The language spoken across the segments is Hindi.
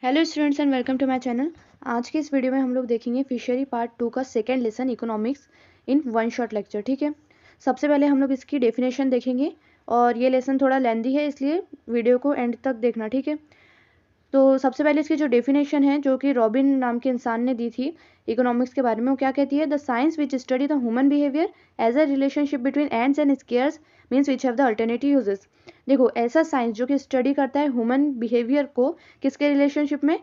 Hello students and welcome to my channel. आज की इस वीडियो में हम लोग देखेंगे फिशरी पार्ट 2 का second lesson economics in one shot lecture. ठीक है, सबसे पहले हम लोग इसकी डेफिनेशन देखेंगे और ये लेसन थोड़ा लेंदी है इसलिए वीडियो को एंड तक देखना। ठीक है, तो सबसे पहले इसकी जो डेफिनेशन है जो कि रॉबिन नाम के इंसान ने दी थी इकोनॉमिक्स के बारे में, वो क्या कहती है? The science which study the human behaviour as a relationship between ends and scarce means which have the alternative uses. देखो, ऐसा साइंस जो कि स्टडी करता है ह्यूमन बिहेवियर को किसके रिलेशनशिप में?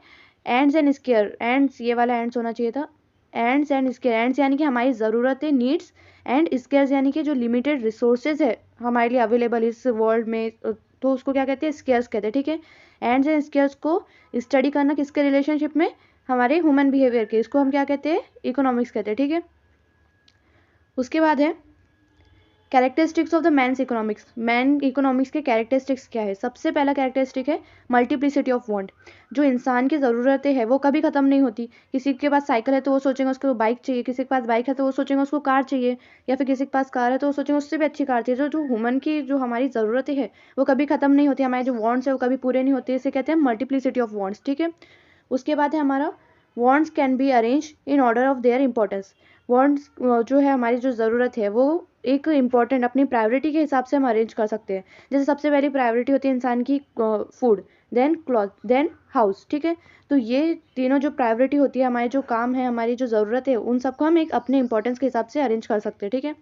Ends and square. एंड्स, ये वाला एंड्स होना चाहिए था। Ends and square. एंड्स यानी कि हमारी ज़रूरतें, नीड्स, एंड स्केयर्स यानी कि जो लिमिटेड रिसोर्सेज है हमारे लिए अवेलेबल इस वर्ल्ड में, तो उसको क्या कहते हैं? स्केयर्स कहते हैं। ठीक है, एंड्स एंड स्केयर्स को स्टडी करना किसके रिलेशनशिप में? हमारे ह्यूमन बिहेवियर के। इसको हम क्या कहते हैं? इकोनॉमिक्स कहते हैं। ठीक है, उसके बाद है characteristics of the man's economics. Man economics के कैरेक्टरिस्टिक्स क्या है? सबसे पहला कैरेक्टरिस्टिक है मल्टीप्लिसिटी ऑफ वांट। जो इंसान की ज़रूरतें हैं वो कभी ख़त्म नहीं होती। किसी के पास साइकिल है तो वो सोचेंगे उसको बाइक चाहिए, किसी के पास बाइक है तो वो सोचेंगे उसको कार चाहिए, या फिर किसी के पास कार है तो वो सोचेंगे उससे भी अच्छी कार चाहिए। जो जो ह्यूमन की जो हमारी ज़रूरतें हैं वो कभी ख़त्म नहीं होती। हमारे जो वांट्स है वो कभी पूरे नहीं होते। इसे कहते हैं मल्टीप्लिसिटी ऑफ वांट्स। ठीक है, उसके बाद है हमारा wants can be arrange in order of their importance. Wants जो है हमारी जो ज़रूरत है वो एक इम्पॉर्टेंट अपनी प्रायोरिटी के हिसाब से हम अरेंज कर सकते हैं। जैसे सबसे पहली प्रायोरिटी होती है इंसान की food, then cloth, then house. ठीक है, तो ये तीनों जो प्रायोरिटी होती है, हमारे जो काम है, हमारी जो ज़रूरत है, उन सबको हम एक अपने इंपॉर्टेंस के हिसाब से अरेंज कर सकते हैं। ठीक है,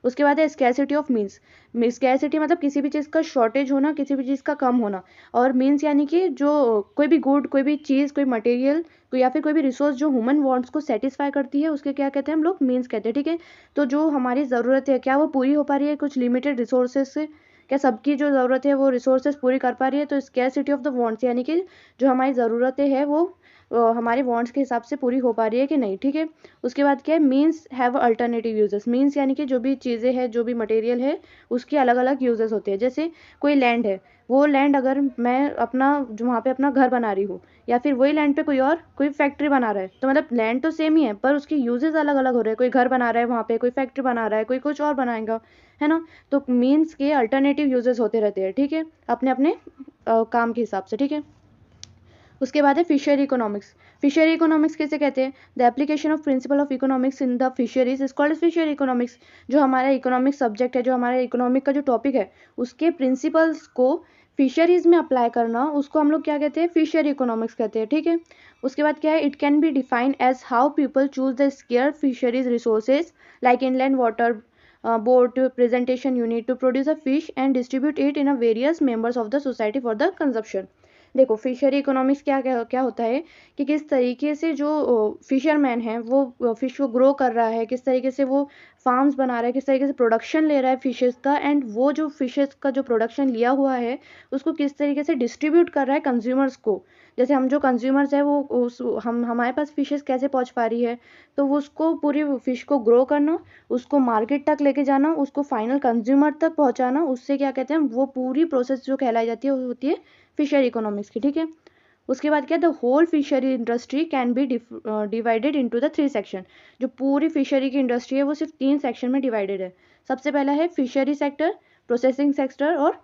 उसके बाद है स्कैरसिटी ऑफ मीन्स। स्कैरसिटी मतलब किसी भी चीज़ का शॉर्टेज होना, किसी भी चीज़ का कम होना। और मीन्स यानी कि जो कोई भी गुड, कोई भी चीज़, कोई मटेरियल, कोई या फिर कोई भी रिसोर्स जो ह्यूमन वांट्स को सेटिस्फाई करती है उसके क्या कहते हैं हम लोग? मीन्स कहते हैं। ठीक है, तो जो हमारी ज़रूरत है क्या वो पूरी हो पा रही है कुछ लिमिटेड रिसोर्सेज से? क्या सबकी जो ज़रूरत है वो रिसोर्सेज पूरी कर पा रही है? तो स्कैरसिटी ऑफ द वांट्स यानी कि जो हमारी ज़रूरतें हैं वो हमारे वांट्स के हिसाब से पूरी हो पा रही है कि नहीं। ठीक है, उसके बाद क्या है? Means have alternative uses. Means यानी कि जो भी चीज़ें हैं, जो भी मटेरियल है, उसके अलग अलग यूजेस होते हैं। जैसे कोई लैंड है, वो लैंड अगर मैं अपना जो वहाँ पे अपना घर बना रही हूँ, या फिर वही लैंड पे कोई फैक्ट्री बना रहा है, तो मतलब लैंड तो सेम ही है पर उसके यूजेस अलग अलग हो रहे हैं। कोई घर बना रहा है वहाँ पे, कोई फैक्ट्री बना रहा है, कोई कुछ और बनाएगा, है ना? तो मीन्स के अल्टरनेटिव यूजेस होते रहते हैं। ठीक है, अपने अपने काम के हिसाब से। ठीक है, उसके बाद है फिशरी इकोनॉमिक्स। फिशरी इकोनॉमिक्स किसे कहते हैं? The application of principle of economics in the fisheries is called fishery economics. जो हमारा इकोनॉमिक सब्जेक्ट है, जो हमारा इकोनॉमिक का जो टॉपिक है, उसके प्रिंसिपल्स को फिशरीज में अप्लाई करना, उसको हम लोग क्या कहते हैं? फिशरी इकोनॉमिक्स कहते हैं। ठीक है, उसके बाद क्या है? It can be defined as how people choose the scarce fisheries resources like inland water boat presentation unit to produce a fish and distribute it in a various members of the society for the consumption. देखो, फिशरी इकोनॉमिक्स क्या क्या क्या होता है कि किस तरीके से जो फिशरमैन है वो फिश को ग्रो कर रहा है, किस तरीके से वो फार्म्स बना रहा है, किस तरीके से प्रोडक्शन ले रहा है फिशेस का, एंड वो जो फिशेस का जो प्रोडक्शन लिया हुआ है उसको किस तरीके से डिस्ट्रीब्यूट कर रहा है कंज्यूमर्स को। जैसे हम जो कंज्यूमर्स है वो हम हमारे पास फिशेस कैसे पहुंच पा रही है, तो वो उसको पूरी फिश को ग्रो करना, उसको मार्केट तक लेके जाना, उसको फाइनल कंज्यूमर तक पहुंचाना, उससे क्या कहते हैं? वो पूरी प्रोसेस जो कहलाई जाती है वो होती है फिशरी इकोनॉमिक्स की। ठीक है, उसके बाद क्या? The whole fishery industry can be divided into the 3 section. जो पूरी फिशरी की इंडस्ट्री है वो सिर्फ 3 सेक्शन में डिवाइडेड है। सबसे पहला है फिशरी सेक्टर, प्रोसेसिंग सेक्टर और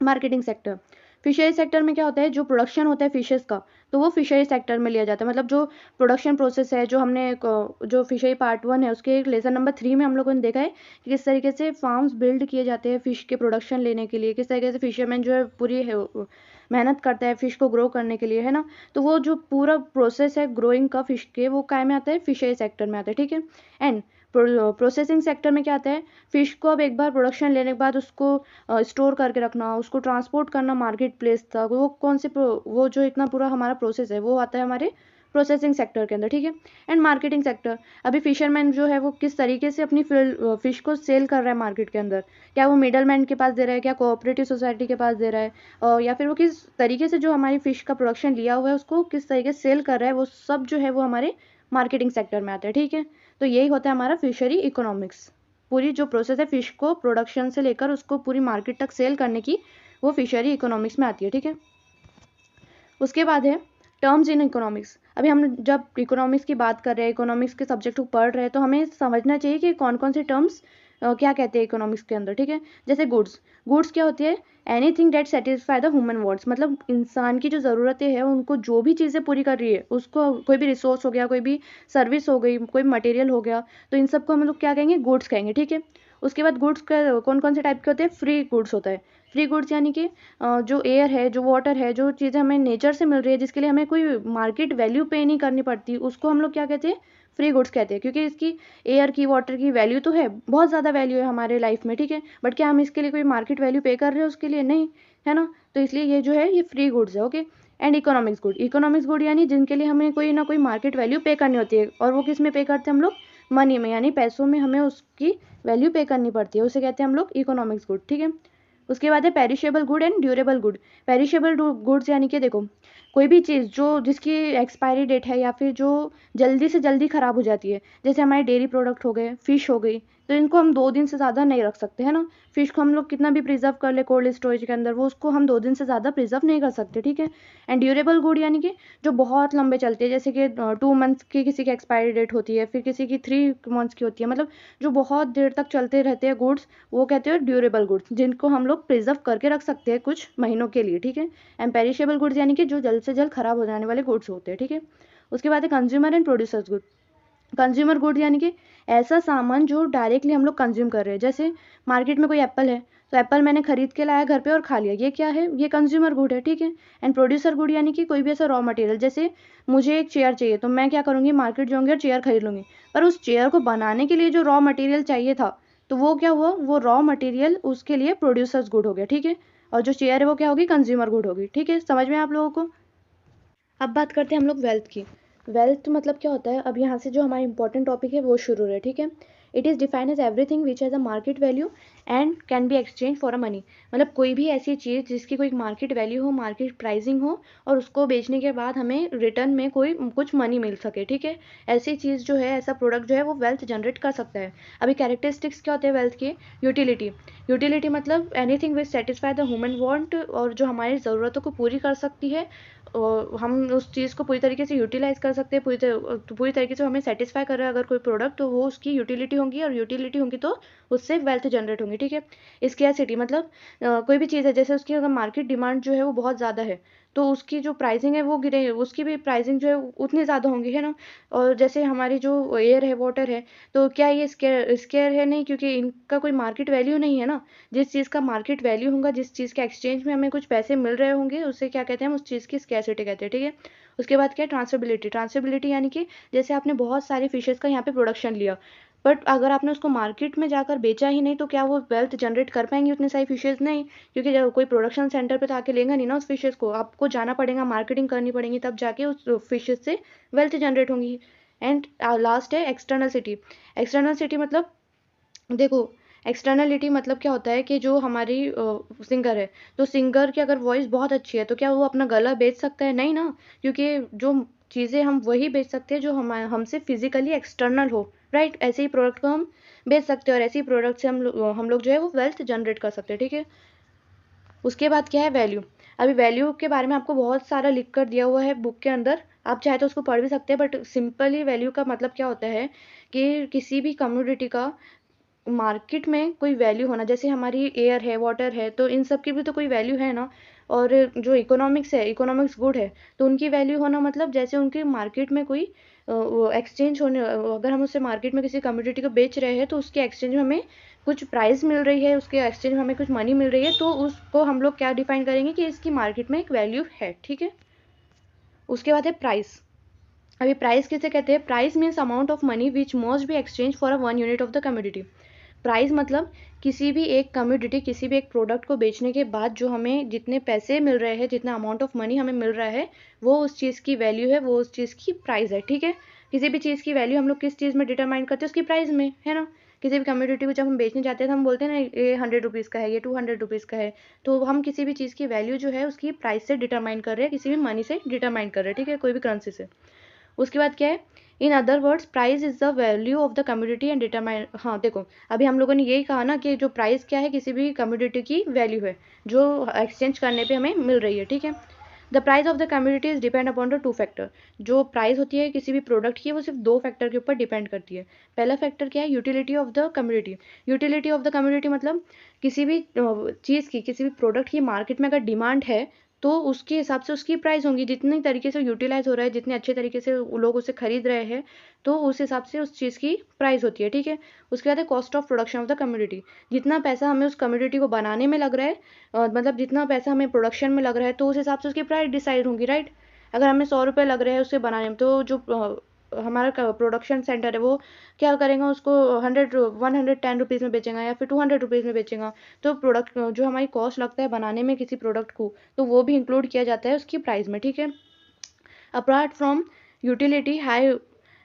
मार्केटिंग सेक्टर। फिशरी सेक्टर में क्या होता है? जो प्रोडक्शन होता है फिशेस का, तो वो फिशरी सेक्टर में लिया जाता है। मतलब जो प्रोडक्शन प्रोसेस है, जो हमने जो फिशरी पार्ट 1 है उसके लेसन नंबर 3 में हम लोगों ने देखा है कि किस तरीके से फार्म्स बिल्ड किए जाते हैं फिश के प्रोडक्शन लेने के लिए, किस तरीके से फिशरमैन जो है पूरी मेहनत करता है फिश को ग्रो करने के लिए, है ना? तो वो जो पूरा प्रोसेस है ग्रोइंग का फिश के, वो काय में आता है? फिशरी सेक्टर में आता है। ठीक है, एंड प्रोसेसिंग सेक्टर में क्या आता है? फिश को अब एक बार प्रोडक्शन लेने के बाद उसको स्टोर करके रखना, उसको ट्रांसपोर्ट करना मार्केट प्लेस तक, वो कौन से वो जो इतना पूरा हमारा प्रोसेस है वो आता है हमारे प्रोसेसिंग सेक्टर के अंदर। ठीक है, एंड मार्केटिंग सेक्टर, अभी फिशरमैन जो है वो किस तरीके से अपनी फिश को सेल कर रहा है मार्केट के अंदर। क्या वो मिडल मैन के पास दे रहा है, क्या कोऑपरेटिव सोसाइटी के पास दे रहा है, या फिर वो किस तरीके से जो हमारी फिश का प्रोडक्शन लिया हुआ है उसको किस तरीके से सेल कर रहा है, वो सब जो है वो हमारे मार्केटिंग सेक्टर में आता है। ठीक है, तो यही होता है हमारा फिशरी इकोनॉमिक्स। पूरी जो प्रोसेस है फिश को प्रोडक्शन से लेकर उसको पूरी मार्केट तक सेल करने की, वो फिशरी इकोनॉमिक्स में आती है। ठीक है, उसके बाद है टर्म्स इन इकोनॉमिक्स। अभी हम जब इकोनॉमिक्स की बात कर रहे हैं, इकोनॉमिक्स के सब्जेक्ट को पढ़ रहे हैं, तो हमें समझना चाहिए कि कौन कौन से टर्म्स क्या कहते हैं इकोनॉमिक्स के अंदर, ठीक है। जैसे गुड्स, गुड्स क्या होती है, anything that satisfy the human wants, मतलब इंसान की जो ज़रूरतें हैं उनको जो भी चीज़ें पूरी कर रही है उसको, कोई भी रिसोर्स हो गया, कोई भी सर्विस हो गई, कोई मटेरियल हो गया, तो इन सबको हम लोग क्या कहेंगे, गुड्स कहेंगे, ठीक है। उसके बाद गुड्स का कौन कौन से टाइप के होते हैं, फ्री गुड्स होता है। फ्री गुड्स यानी कि जो एयर है, जो वाटर है, जो चीज़ें हमें नेचर से मिल रही है, जिसके लिए हमें कोई मार्केट वैल्यू पे नहीं करनी पड़ती, उसको हम लोग क्या कहते हैं, फ्री गुड्स कहते हैं। क्योंकि इसकी एयर की, वाटर की वैल्यू तो है, बहुत ज़्यादा वैल्यू है हमारे लाइफ में, ठीक है, बट क्या हम इसके लिए कोई मार्केट वैल्यू पे कर रहे हैं उसके लिए, नहीं, है ना। तो इसलिए ये जो है ये फ्री गुड्स है, okay. And economics good, economics good यानी जिनके लिए हमें कोई ना कोई मार्केट वैल्यू पे करनी होती है, और वो किस में पे करते हैं हम लोग, मनी में, यानी पैसों में हमें उसकी वैल्यू पे करनी पड़ती है, उसे कहते हैं हम लोग इकोनॉमिक्स गुड, ठीक है। उसके बाद है perishable good and durable good. Perishable goods यानी कि देखो, कोई भी चीज़ जो जिसकी एक्सपायरी डेट है या फिर जो जल्दी से जल्दी ख़राब हो जाती है, जैसे हमारे डेयरी प्रोडक्ट हो गए, फ़िश हो गई, तो इनको हम 2 दिन से ज़्यादा नहीं रख सकते, है ना। फ़िश को हम लोग कितना भी प्रिजर्व कर ले कोल्ड स्टोरेज के अंदर, वो उसको हम 2 दिन से ज़्यादा प्रिजर्व नहीं कर सकते, ठीक है। एंड ड्यूरेबल गुड यानी कि जो बहुत लंबे चलते हैं, जैसे कि 2 मंथ्स की किसी की एक्सपायरी डेट होती है, फिर किसी की 3 मंथ्स की होती है, मतलब जो बहुत देर तक चलते रहते हैं गुड्स, वो कहते हैं ड्यूरेबल गुड्स, जिनको हम लोग प्रिजर्व करके रख सकते हैं कुछ महीनों के लिए, ठीक है। एंड पेरिशेबल गुड्स यानी कि जो जल्द से जल्द खराब हो जाने वाले गुड्स होते हैं, ठीक है। उसके बाद है consumer and producers good. Consumer good यानी कि ऐसा सामान जो डायरेक्टली हम लोग कंज्यूम कर रहे हैं, जैसे मार्केट में कोई एप्पल है, तो एप्पल मैंने खरीद के लाया घर पे और खा लिया, ये क्या है, ये कंज्यूमर गुड है, ठीक है। एंड प्रोड्यूसर गुड यानी कि कोई भी ऐसा रॉ मटेरियल, जैसे मुझे एक चेयर चाहिए तो मैं क्या करूँगी, मार्केट जाऊँगी और चेयर खरीद लूँगी, पर उस चेयर को बनाने के लिए जो रॉ मटेरियल चाहिए था, तो वो क्या हुआ, वो रॉ मटेरियल उसके लिए प्रोड्यूसर्स गुड हो गया, ठीक है। और जो चेयर है वो क्या होगी, कंज्यूमर गुड होगी, ठीक है। समझ में आप लोगों को। अब बात करते हैं हम लोग वेल्थ की। वेल्थ मतलब क्या होता है, अब यहाँ से जो हमारा इंपॉर्टेंट टॉपिक है वो शुरू है, ठीक है। It is defined as everything which has a market value and can be exchange for a money, मतलब कोई भी ऐसी चीज़ जिसकी कोई मार्केट वैल्यू हो, मार्केट प्राइसिंग हो, और उसको बेचने के बाद हमें रिटर्न में कोई कुछ मनी मिल सके, ठीक है। ऐसी चीज़ जो है, ऐसा प्रोडक्ट जो है वो वेल्थ जनरेट कर सकता है। अभी कैरेक्टरिस्टिक्स क्या होते हैं वेल्थ के, यूटिलिटी। यूटिलिटी मतलब anything which satisfy the human want, और जो हमारी ज़रूरतों को पूरी कर सकती है, और हम उस चीज़ को पूरी तरीके से यूटिलाइज़ कर सकते हैं, पूरी तरीके से हमें सेटिस्फाई कर रहा है अगर कोई प्रोडक्ट, तो वो उसकी यूटिलिटी होंगी, और यूटिलिटी होंगी तो उससे वेल्थ जनरेट होंगी, ठीक है। स्कैरसिटी मतलब कोई भी चीज़ है, जैसे उसकी अगर मार्केट डिमांड जो है वो बहुत ज़्यादा है, तो उसकी जो प्राइसिंग है वो गिरे, उसकी भी प्राइसिंग जो है उतनी ज़्यादा होंगी, है ना। और जैसे हमारी जो एयर है, वाटर है, तो क्या ये स्केयर स्केयर है, नहीं, क्योंकि इनका कोई मार्केट वैल्यू नहीं है ना। जिस चीज़ का मार्केट वैल्यू होगा, जिस चीज़ के एक्सचेंज में हमें कुछ पैसे मिल रहे होंगे, उसे क्या कहते हैं, हम उस चीज़ की स्कैरसिटी कहते हैं, ठीक है। उसके बाद क्या है, ट्रांसफरेबिलिटी। ट्रांसफरेबिलिटी यानी कि जैसे आपने बहुत सारी फिशेज़ का यहाँ पे प्रोडक्शन लिया, बट अगर आपने उसको मार्केट में जाकर बेचा ही नहीं, तो क्या वो वेल्थ जनरेट कर पाएंगे उतनी सारी फिशेज़, नहीं, क्योंकि जब कोई प्रोडक्शन सेंटर पे तो आके लेगा नहीं ना उस फिशेज़ को, आपको जाना पड़ेगा, मार्केटिंग करनी पड़ेगी, तब जाके उस फिशेज़ से वेल्थ जनरेट होंगी। एंड लास्ट है एक्सटर्नल सिटी। एक्सटर्नल सिटी मतलब देखो, एक्सटर्नलिटी मतलब क्या होता है कि जो हमारी सिंगर है, तो सिंगर की अगर वॉइस बहुत अच्छी है, तो क्या वो अपना गला बेच सकता है, नहीं ना, क्योंकि जो चीज़ें हम वही बेच सकते हैं जो हमसे फिजिकली एक्सटर्नल हो, राइट। ऐसे ही प्रोडक्ट को हम बेच सकते हैं, और ऐसे ही प्रोडक्ट से हम लोग जो है वो वेल्थ जनरेट कर सकते हैं, ठीक है। उसके बाद क्या है, वैल्यू। अभी वैल्यू के बारे में आपको बहुत सारा लिख कर दिया हुआ है बुक के अंदर, आप चाहे तो उसको पढ़ भी सकते हैं, बट सिंपली वैल्यू का मतलब क्या होता है कि किसी भी कम्युनिटी का मार्केट में कोई वैल्यू होना, जैसे हमारी एयर है, वाटर है, तो इन सब की भी तो कोई वैल्यू है ना। और जो इकोनॉमिक्स है, इकोनॉमिक्स गुड है, तो उनकी वैल्यू होना मतलब जैसे उनके मार्केट में कोई एक्सचेंज होने, अगर हम उससे मार्केट में किसी कम्योडिटी को बेच रहे हैं, तो उसके एक्सचेंज में हमें कुछ प्राइस मिल रही है, उसके एक्सचेंज में हमें कुछ मनी मिल रही है, तो उसको हम लोग क्या डिफाइन करेंगे कि इसकी मार्केट में एक वैल्यू है, ठीक है। उसके बाद है प्राइस। अभी प्राइस किसे कहते हैं, price means amount of money which must be exchange for a 1 unit of the commodity. Price मतलब किसी भी एक कम्योडिटी, किसी भी एक प्रोडक्ट को बेचने के बाद जो हमें जितने पैसे मिल रहे हैं, जितना अमाउंट ऑफ मनी हमें मिल रहा है, वो उस चीज़ की वैल्यू है, वो उस चीज़ की प्राइस है, ठीक है। किसी भी चीज़ की वैल्यू हम लोग किस चीज़ में डिटरमाइन करते हैं, उसकी प्राइस में, है ना। किसी भी कम्योडिटी को जब हम बेचने जाते हैं तो हम बोलते हैं ना, ये 100 रुपीज़ का है, ये 200 रुपीज़ का है, तो हम किसी भी चीज़ की वैल्यू जो है उसकी प्राइस से डिटरमाइन कर रहे हैं, किसी भी मनी से डिटरमाइन कर रहे हैं, ठीक है, कोई भी करेंसी से। उसके बाद क्या है, in other words price is the value of the commodity and determine. हाँ देखो, अभी हम लोगों ने यही कहा ना कि जो प्राइस क्या है, किसी भी कम्योडिटी की वैल्यू है जो एक्सचेंज करने पे हमें मिल रही है, ठीक है। The price of the community is depend upon the two factor. जो प्राइस होती है किसी भी प्रोडक्ट की वो सिर्फ दो फैक्टर के ऊपर डिपेंड करती है। पहला फैक्टर क्या है, utility of the community. Utility of the community मतलब किसी भी चीज़ की, किसी भी प्रोडक्ट की मार्केट में अगर डिमांड है तो उसके हिसाब से उसकी प्राइस होंगी। जितनी तरीके से यूटिलाइज हो रहा है, जितने अच्छे तरीके से लोग उसे खरीद रहे हैं, तो उस हिसाब से उस चीज़ की प्राइस होती है, ठीक है। उसके बाद है cost of production of the community. जितना पैसा हमें उस कम्युनिटी को बनाने में लग रहा है, मतलब जितना पैसा हमें प्रोडक्शन में लग रहा है, तो उस हिसाब से उसकी प्राइस डिसाइड होंगी, राइट। अगर हमें 100 रुपये लग रहे हैं उससे बनाने में, तो जो हमारा प्रोडक्शन सेंटर है वो क्या करेगा, उसको 110 रुपीज़ में बेचेगा या फिर 200 रुपीज़ में बेचेगा। तो प्रोडक्ट जो हमारी कॉस्ट लगता है बनाने में किसी प्रोडक्ट को, तो वो भी इंक्लूड किया जाता है उसकी प्राइस में, ठीक है। Apart from utility, high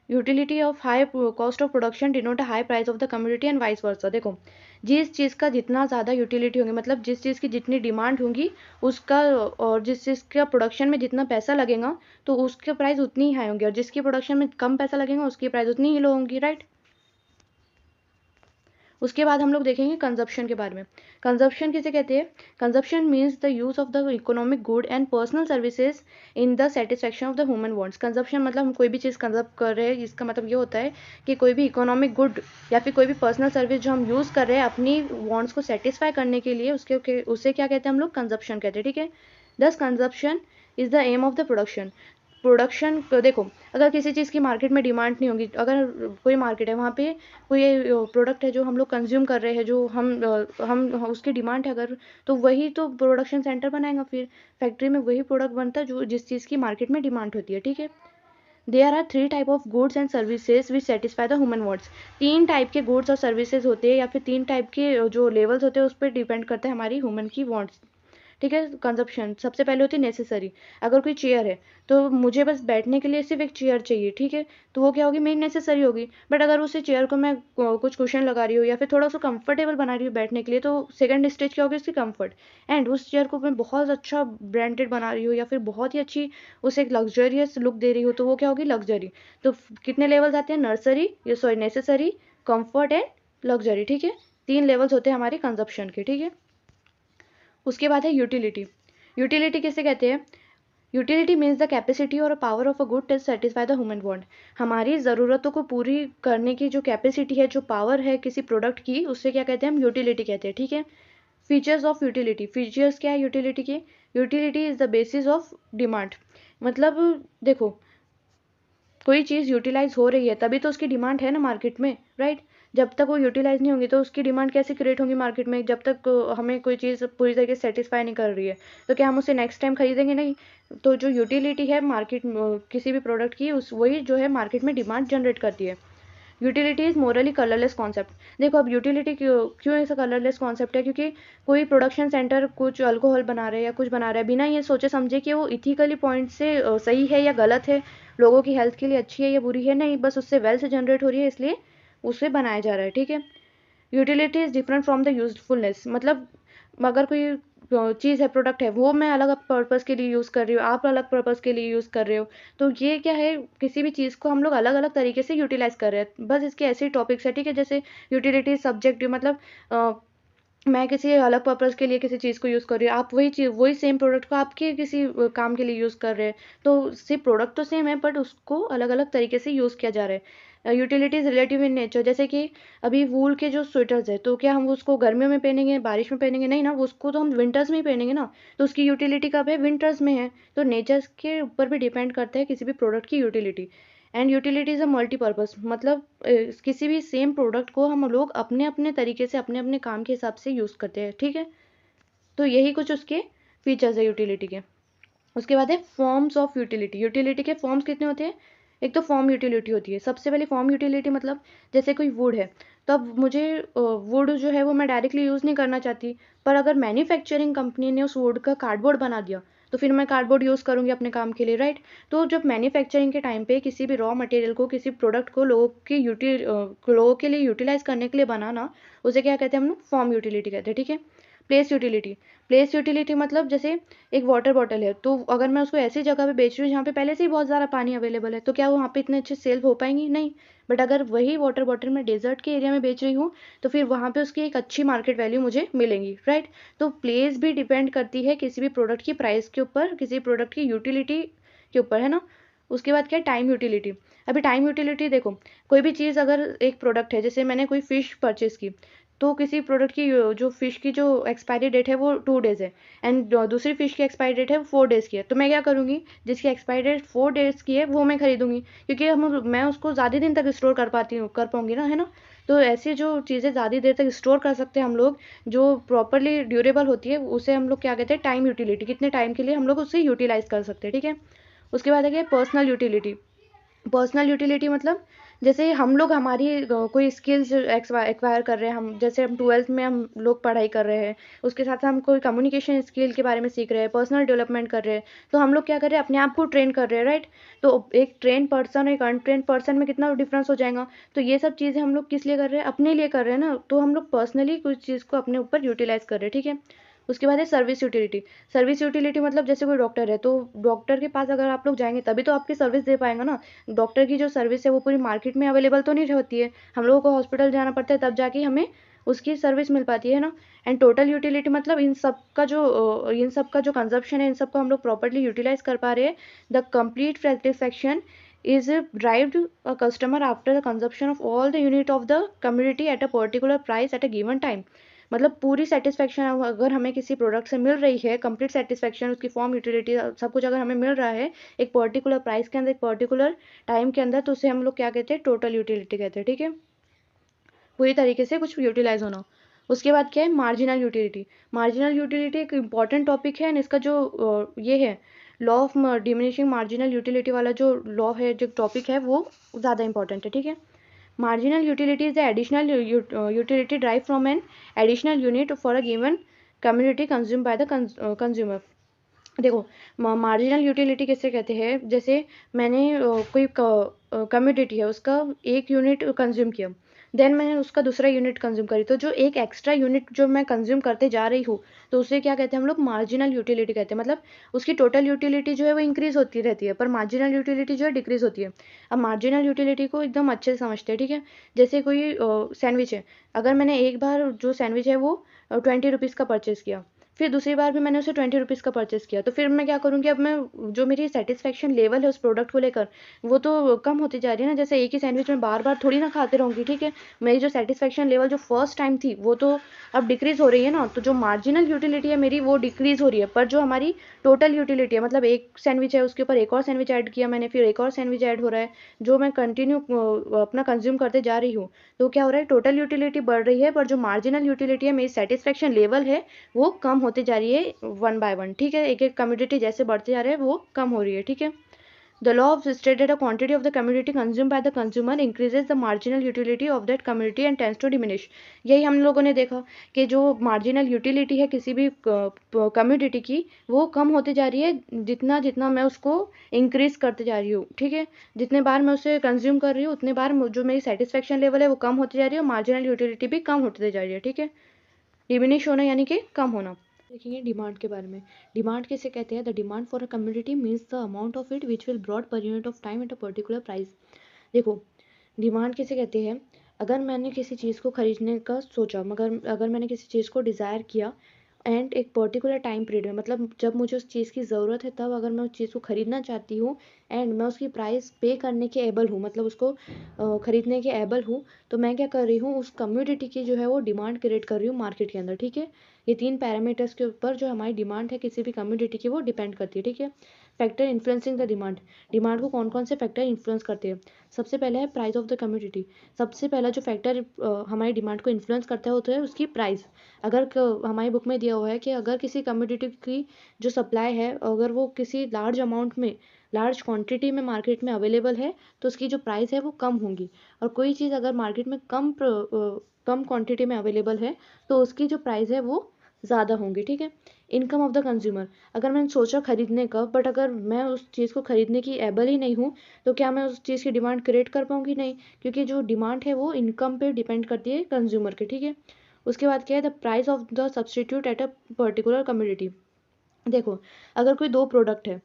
utility of high cost of production denote a high price of the community and vice versa. देखो, जिस चीज़ का जितना ज़्यादा यूटिलिटी होगी, मतलब जिस चीज़ की जितनी डिमांड होगी उसका, और जिस चीज़ का प्रोडक्शन में जितना पैसा लगेगा तो उसके प्राइस उतनी ही हाई होंगी, और जिसकी प्रोडक्शन में कम पैसा लगेगा उसकी प्राइस उतनी ही लो होंगी, राइट। उसके बाद हम लोग देखेंगे कंजप्शन के बारे में। कंजप्शन किसे कहते हैं? Consumption means the use of the economic good and personal services in the satisfaction of the human wants. Consumption मतलब हम कोई भी चीज़ कंजप्ट कर रहे हैं, इसका मतलब ये होता है कि कोई भी इकोनॉमिक गुड या फिर कोई भी पर्सनल सर्विस जो हम यूज़ कर रहे हैं अपनी वांट्स को सेटिस्फाई करने के लिए, उसे क्या कहते हैं हम लोग? कंजप्शन कहते हैं, ठीक है। Thus consumption is the aim of the production. Production देखो, अगर किसी चीज़ की मार्केट में डिमांड नहीं होगी, अगर कोई मार्केट है वहाँ पे कोई प्रोडक्ट है जो हम लोग कंज्यूम कर रहे हैं, जो हम उसकी डिमांड है अगर, तो वही तो प्रोडक्शन सेंटर बनाएगा, फिर फैक्ट्री में वही प्रोडक्ट बनता है जो जिस चीज़ की मार्केट में डिमांड होती है, ठीक है। There are 3 type of goods and services which satisfy the human wants. 3 type के गुड्स और सर्विसेज होते हैं, या फिर 3 टाइप के जो लेवल्स होते हैं उस पर डिपेंड करता है हमारी ह्यूमन की वांट्स, ठीक है। कंजप्शन सबसे पहले होती है नेसेसरी। अगर कोई चेयर है तो मुझे बस बैठने के लिए सिर्फ एक चेयर चाहिए, ठीक है, तो वो क्या होगी? मेरी नेसेसरी होगी। बट अगर उसी चेयर को मैं कुछ कुशन लगा रही हूँ या फिर थोड़ा सा कंफर्टेबल बना रही हूँ बैठने के लिए, तो सेकंड स्टेज क्या होगी? उसकी कंफर्ट। एंड उस चेयर को मैं बहुत अच्छा ब्रांडेड बना रही हूँ या फिर बहुत ही अच्छी उसे एक लग्जरियस लुक दे रही हूँ, तो वो क्या होगी? लग्जरी। तो कितने लेवल्स आते हैं? नर्सरी, ये sorry necessary, comfort and luxury, ठीक है। 3 लेवल्स होते हैं हमारे कंजप्शन के, ठीक है। उसके बाद है यूटिलिटी। यूटिलिटी किसे कहते हैं? यूटिलिटी मीन्स द कैपेसिटी और power of a good to satisfy the human want. हमारी ज़रूरतों को पूरी करने की जो कैपेसिटी है, जो पावर है किसी प्रोडक्ट की, उससे क्या कहते हैं? हम यूटिलिटी कहते हैं, ठीक है। Features of utility. फीचर्स क्या है यूटिलिटी के? Utility is the basis of demand. मतलब देखो, कोई चीज़ यूटिलाइज हो रही है तभी तो उसकी डिमांड है ना मार्केट में, राइट। जब तक वो यूटिलाइज नहीं होंगी तो उसकी डिमांड कैसे क्रिएट होगी मार्केट में? जब तक हमें कोई चीज़ पूरी तरीके से सेटिस्फाई नहीं कर रही है, तो क्या हम उसे नेक्स्ट टाइम खरीदेंगे? नहीं। तो जो यूटिलिटी है मार्केट किसी भी प्रोडक्ट की, उस वही जो है मार्केट में डिमांड जनरेट करती है। Utility is morally colourless concept. देखो, अब यूटिलिटी क्यों ऐसा कलरलेस कॉन्सेप्ट है? क्योंकि कोई प्रोडक्शन सेंटर कुछ अल्कोहल बना रहे हैं या कुछ बना रहा है, बिना ये सोचे समझे कि वो इथिकली पॉइंट से सही है या गलत है, लोगों की हेल्थ के लिए अच्छी है या बुरी है, नहीं, बस उससे वेल्थ जनरेट हो रही है इसलिए उसे बनाया जा रहा है, ठीक है। Utility is different from the usefulness. मतलब अगर कोई चीज़ है, प्रोडक्ट है, वो मैं अलग पर्पज़ के लिए यूज़ कर रही हूँ, आप अलग पर्पज़ के लिए यूज़ कर रहे हो, तो ये क्या है? किसी भी चीज़ को हम लोग अलग अलग तरीके से यूटिलाइज़ कर रहे हैं। बस इसके ऐसे ही टॉपिक्स है, ठीक है। जैसे यूटिलिटी सब्जेक्टिव, मतलब मैं किसी अलग पर्पज़ के लिए किसी चीज़ को यूज़ कर रही हूँ, आप वही सेम प्रोडक्ट को आपके किसी काम के लिए यूज़ कर रहे हैं, तो सिर्फ प्रोडक्ट तो सेम है बट उसको अलग अलग तरीके से यूज़ किया जा रहा है। Utilities relative in nature. जैसे कि अभी वूल के जो स्वेटर्स है, तो क्या हम उसको गर्मियों में पहनेंगे, बारिश में पहनेंगे? नहीं ना, उसको तो हम विंटर्स में ही पहनेंगे ना, तो उसकी यूटिलिटी कब है? विंटर्स में है। तो नेचर के ऊपर भी डिपेंड करता है किसी भी प्रोडक्ट की utility. And utility is a multipurpose. मतलब किसी भी सेम प्रोडक्ट को हम लोग अपने अपने तरीके से अपने अपने काम के हिसाब से यूज़ करते हैं, ठीक है। तो यही कुछ उसके फीचर्स है यूटिलिटी के। उसके बाद है फॉर्म्स ऑफ यूटिलिटी। यूटिलिटी के फॉर्म्स कितने होते हैं? एक तो फॉर्म यूटिलिटी होती है। सबसे पहले फॉर्म यूटिलिटी मतलब जैसे कोई वुड है, तो अब मुझे वुड जो है वो मैं डायरेक्टली यूज़ नहीं करना चाहती, पर अगर मैन्युफैक्चरिंग कंपनी ने उस वुड का कार्डबोर्ड बना दिया तो फिर मैं कार्डबोर्ड यूज़ करूँगी अपने काम के लिए, राइट। तो जब मैन्युफैक्चरिंग के टाइम पे किसी भी रॉ मटेरियल को, किसी प्रोडक्ट को लोगों के लिए यूटिलाइज करने के लिए बनाना, उसे क्या कहते हैं हम लोग? फॉर्म यूटिलिटी कहते हैं, ठीक है। प्लेस यूटिलिटी प्लेस यूटिलिटी मतलब जैसे एक वाटर बॉटल है, तो अगर मैं उसको ऐसी जगह पे बेच रही हूँ जहाँ पे पहले से ही बहुत ज़्यादा पानी अवेलेबल है, तो क्या वो वहाँ पे इतने अच्छे सेल हो पाएंगी? नहीं। बट अगर वही वाटर बॉटल मैं डेजर्ट के एरिया में बेच रही हूँ, तो फिर वहाँ पे उसकी एक अच्छी मार्केट वैल्यू मुझे मिलेंगी, राइट। तो प्लेस भी डिपेंड करती है किसी भी प्रोडक्ट की प्राइस के ऊपर, किसी प्रोडक्ट की यूटिलिटी के ऊपर, है ना। उसके बाद क्या है, टाइम यूटिलिटी। अभी टाइम यूटिलिटी देखो, कोई भी चीज़ अगर एक प्रोडक्ट है, जैसे मैंने कोई फ़िश परचेज़ की, तो किसी प्रोडक्ट की जो फ़िश की जो एक्सपायरी डेट है वो 2 डेज़ है, एंड दूसरी फ़िश की एक्सपायरी डेट है वो 4 डेज़ की है, तो मैं क्या करूँगी, जिसकी एक्सपायरी डेट 4 डेज़ की है वो मैं खरीदूँगी, क्योंकि मैं उसको ज़्यादा दिन तक स्टोर कर पाऊँगी ना, है ना। तो ऐसी जो चीज़ें ज़्यादा देर तक स्टोर कर सकते हैं हम लोग, जो प्रॉपरली ड्यूरेबल होती है, उसे हम लोग क्या कहते हैं, टाइम यूटिलिटी। कितने टाइम के लिए हम लोग उसे यूटिलाइज़ कर सकते हैं, ठीक है। उसके बाद है पर्सनल यूटिलिटी। पर्सनल यूटिलिटी मतलब जैसे हम लोग हमारी कोई स्किल्स एक्वायर कर रहे हैं, हम जैसे हम 12th में हम लोग पढ़ाई कर रहे हैं, उसके साथ हम कोई कम्युनिकेशन स्किल के बारे में सीख रहे हैं, पर्सनल डेवलपमेंट कर रहे हैं, तो हम लोग क्या कर रहे हैं, अपने आप को ट्रेन कर रहे हैं, राइट। तो एक ट्रेन पर्सन एक अनट्रेन पर्सन में कितना डिफरेंस हो जाएगा। तो ये सब चीज़ें हम लोग किस लिए कर रहे हैं, अपने लिए कर रहे हैं ना, तो हम लोग पर्सनली कुछ चीज़ को अपने ऊपर यूटिलाइज कर रहे हैं, ठीक है। उसके बाद है सर्विस यूटिलिटी। सर्विस यूटिलिटी मतलब जैसे कोई डॉक्टर है, तो डॉक्टर के पास अगर आप लोग जाएंगे तभी तो आपकी सर्विस दे पाएंगे ना। डॉक्टर की जो सर्विस है वो पूरी मार्केट में अवेलेबल तो नहीं होती है, हम लोगों को हॉस्पिटल जाना पड़ता है, तब जाके हमें उसकी सर्विस मिल पाती है ना। एंड टोटल यूटिलिटी मतलब इन सब का जो कंजप्शन है, इन सब को हम लोग प्रॉपर्ली यूटिलाइज कर पा रहे हैं। The complete satisfaction is derived a customer after the consumption of all the unit of the commodity at a particular price at a given time। मतलब पूरी सेटिस्फेक्शन अगर हमें किसी प्रोडक्ट से मिल रही है, कंप्लीट सेटिस्फेक्शन, उसकी फॉर्म, यूटिलिटी, सब कुछ अगर हमें मिल रहा है एक पर्टिकुलर प्राइस के अंदर, एक पर्टिकुलर टाइम के अंदर, तो उसे हम लोग क्या कहते हैं, टोटल यूटिलिटी कहते हैं, ठीक है। पूरी तरीके से कुछ यूटिलाइज होना। उसके बाद क्या है, मार्जिनल यूटिलिटी। मार्जिनल यूटिलिटी एक इंपॉर्टेंट टॉपिक है, इसका जो ये है law of diminishing marginal utility वाला जो लॉ है, जो टॉपिक है, वो ज़्यादा इंपॉर्टेंट है, ठीक है। Marginal utility is the additional utility derived from an additional unit for a given commodity consumed by the consumer। देखो, मार्जिनल यूटिलिटी किसे कहते हैं, जैसे मैंने कोई कम्योडिटी है उसका एक यूनिट कंज्यूम किया, देन मैंने उसका दूसरा यूनिट कंज्यूम करी, तो जो एक एक्स्ट्रा यूनिट जो मैं कंज्यूम करते जा रही हूँ, तो उसे क्या कहते हैं हम लोग, मार्जिनल यूटिलिटी कहते हैं। मतलब उसकी टोटल यूटिलिटी जो है वो इंक्रीज होती रहती है, पर मार्जिनल यूटिलिटी जो है डिक्रीज होती है। अब मार्जिनल यूटिलिटी को एकदम अच्छे से समझते हैं, ठीक है। जैसे कोई सैंडविच है, अगर मैंने एक बार जो सैंडविच है वो 20 रुपीज़ का परचेज़ किया, फिर दूसरी बार भी मैंने उसे 20 रुपीज़ का परचेज़ किया, तो फिर मैं क्या करूँगी, अब मैं जो मेरी सेटिस्फेक्शन लेवल है उस प्रोडक्ट को लेकर, वो तो कम होती जा रही है ना। जैसे एक ही सैंडविच में बार बार थोड़ी ना खाते रहूँगी, ठीक है। मेरी जो सेटिस्फेक्शन लेवल जो फर्स्ट टाइम थी वो तो अब डिक्रीज़ हो रही है ना, तो जो मार्जिनल यूटिलिटी है मेरी वो डिक्रीज़ हो रही है, पर जो हमारी टोटल यूटिलिटी है, मतलब एक सैंडविच है उसके ऊपर एक और सैंडविच ऐड किया मैंने, फिर एक और सैंडविच ऐड हो रहा है, जो मैं कंटिन्यू अपना कंज्यूम करते जा रही हूँ, तो क्या हो रहा है, टोटल यूटिलिटी बढ़ रही है, पर जो मार्जिनल यूटिलिटी है, मेरी सेटिस्फेक्शन लेवल है, वो कम होती जा रही है वन बाय वन, ठीक है। एक एक कम्योडिटी जैसे बढ़ते जा रहे हैं वो कम हो रही है, ठीक है। The law of stated a quantity of the commodity consume by the consumer increases the marginal utility of that commodity and tends to diminish. यही हम लोगों ने देखा कि जो मार्जिनल यूटिलिटी है किसी भी कम्योडिटी की, वो कम होती जा रही है जितना जितना मैं उसको इंक्रीज करते जा रही हूँ, ठीक है। जितने बार मैं उसे कंज्यूम कर रही हूँ उतने बार जो मेरी सेटिस्फेक्शन लेवल है वो कम होती जा रही है, और मार्जिनल यूटिलिटी भी कम होती जा रही है, ठीक है। डिमिनिश होना यानी कि कम होना। देखेंगे डिमांड के बारे में। डिमांड किसे कहते हैं, the demand for a community means the amount of it which will bought per unit of time at a particular price. देखो, डिमांड किसे कहते हैं, अगर मैंने किसी चीज़ को खरीदने का सोचा, मगर अगर मैंने किसी चीज़ को डिज़ायर किया एंड एक पर्टिकुलर टाइम पीरियड में, मतलब जब मुझे उस चीज़ की ज़रूरत है तब अगर मैं उस चीज़ को ख़रीदना चाहती हूँ, एंड मैं उसकी प्राइस पे करने के एबल हूँ, मतलब उसको ख़रीदने के एबल हूँ, तो मैं क्या कर रही हूँ, उस कम्युनिटी की जो है वो डिमांड क्रिएट कर रही हूँ मार्केट के अंदर, ठीक है। ये 3 पैरामीटर्स के ऊपर जो हमारी डिमांड है किसी भी कम्युनिटी की, वो डिपेंड करती है, ठीक है। Factor influencing the demand. Demand को कौन कौन से फैक्टर इन्फ्लुएंस करते हैं। सबसे पहले है प्राइस ऑफ द कम्युनिटी। सबसे पहला जो फैक्टर हमारी डिमांड को इन्फ्लुएंस करता है वो तो है उसकी प्राइस। अगर हमारी बुक में दिया हुआ है कि अगर किसी कम्युनिटी की जो सप्लाई है, अगर वो किसी लार्ज अमाउंट में, लार्ज क्वांटिटी में मार्केट में अवेलेबल है, तो उसकी जो प्राइस है वो कम होंगी। और कोई चीज़ अगर मार्केट में कम क्वांटिटी में अवेलेबल है, तो उसकी जो प्राइस है वो ज़्यादा होंगी, ठीक है। Income of the consumer. अगर मैंने सोचा खरीदने का, बट अगर मैं उस चीज़ को खरीदने की एबल ही नहीं हूँ, तो क्या मैं उस चीज़ की डिमांड क्रिएट कर पाऊँगी? नहीं, क्योंकि जो डिमांड है वो इनकम पे डिपेंड करती है कंज्यूमर के, ठीक है। उसके बाद क्या है, the price of the substitute eight a particular commodity. देखो, अगर कोई दो प्रोडक्ट है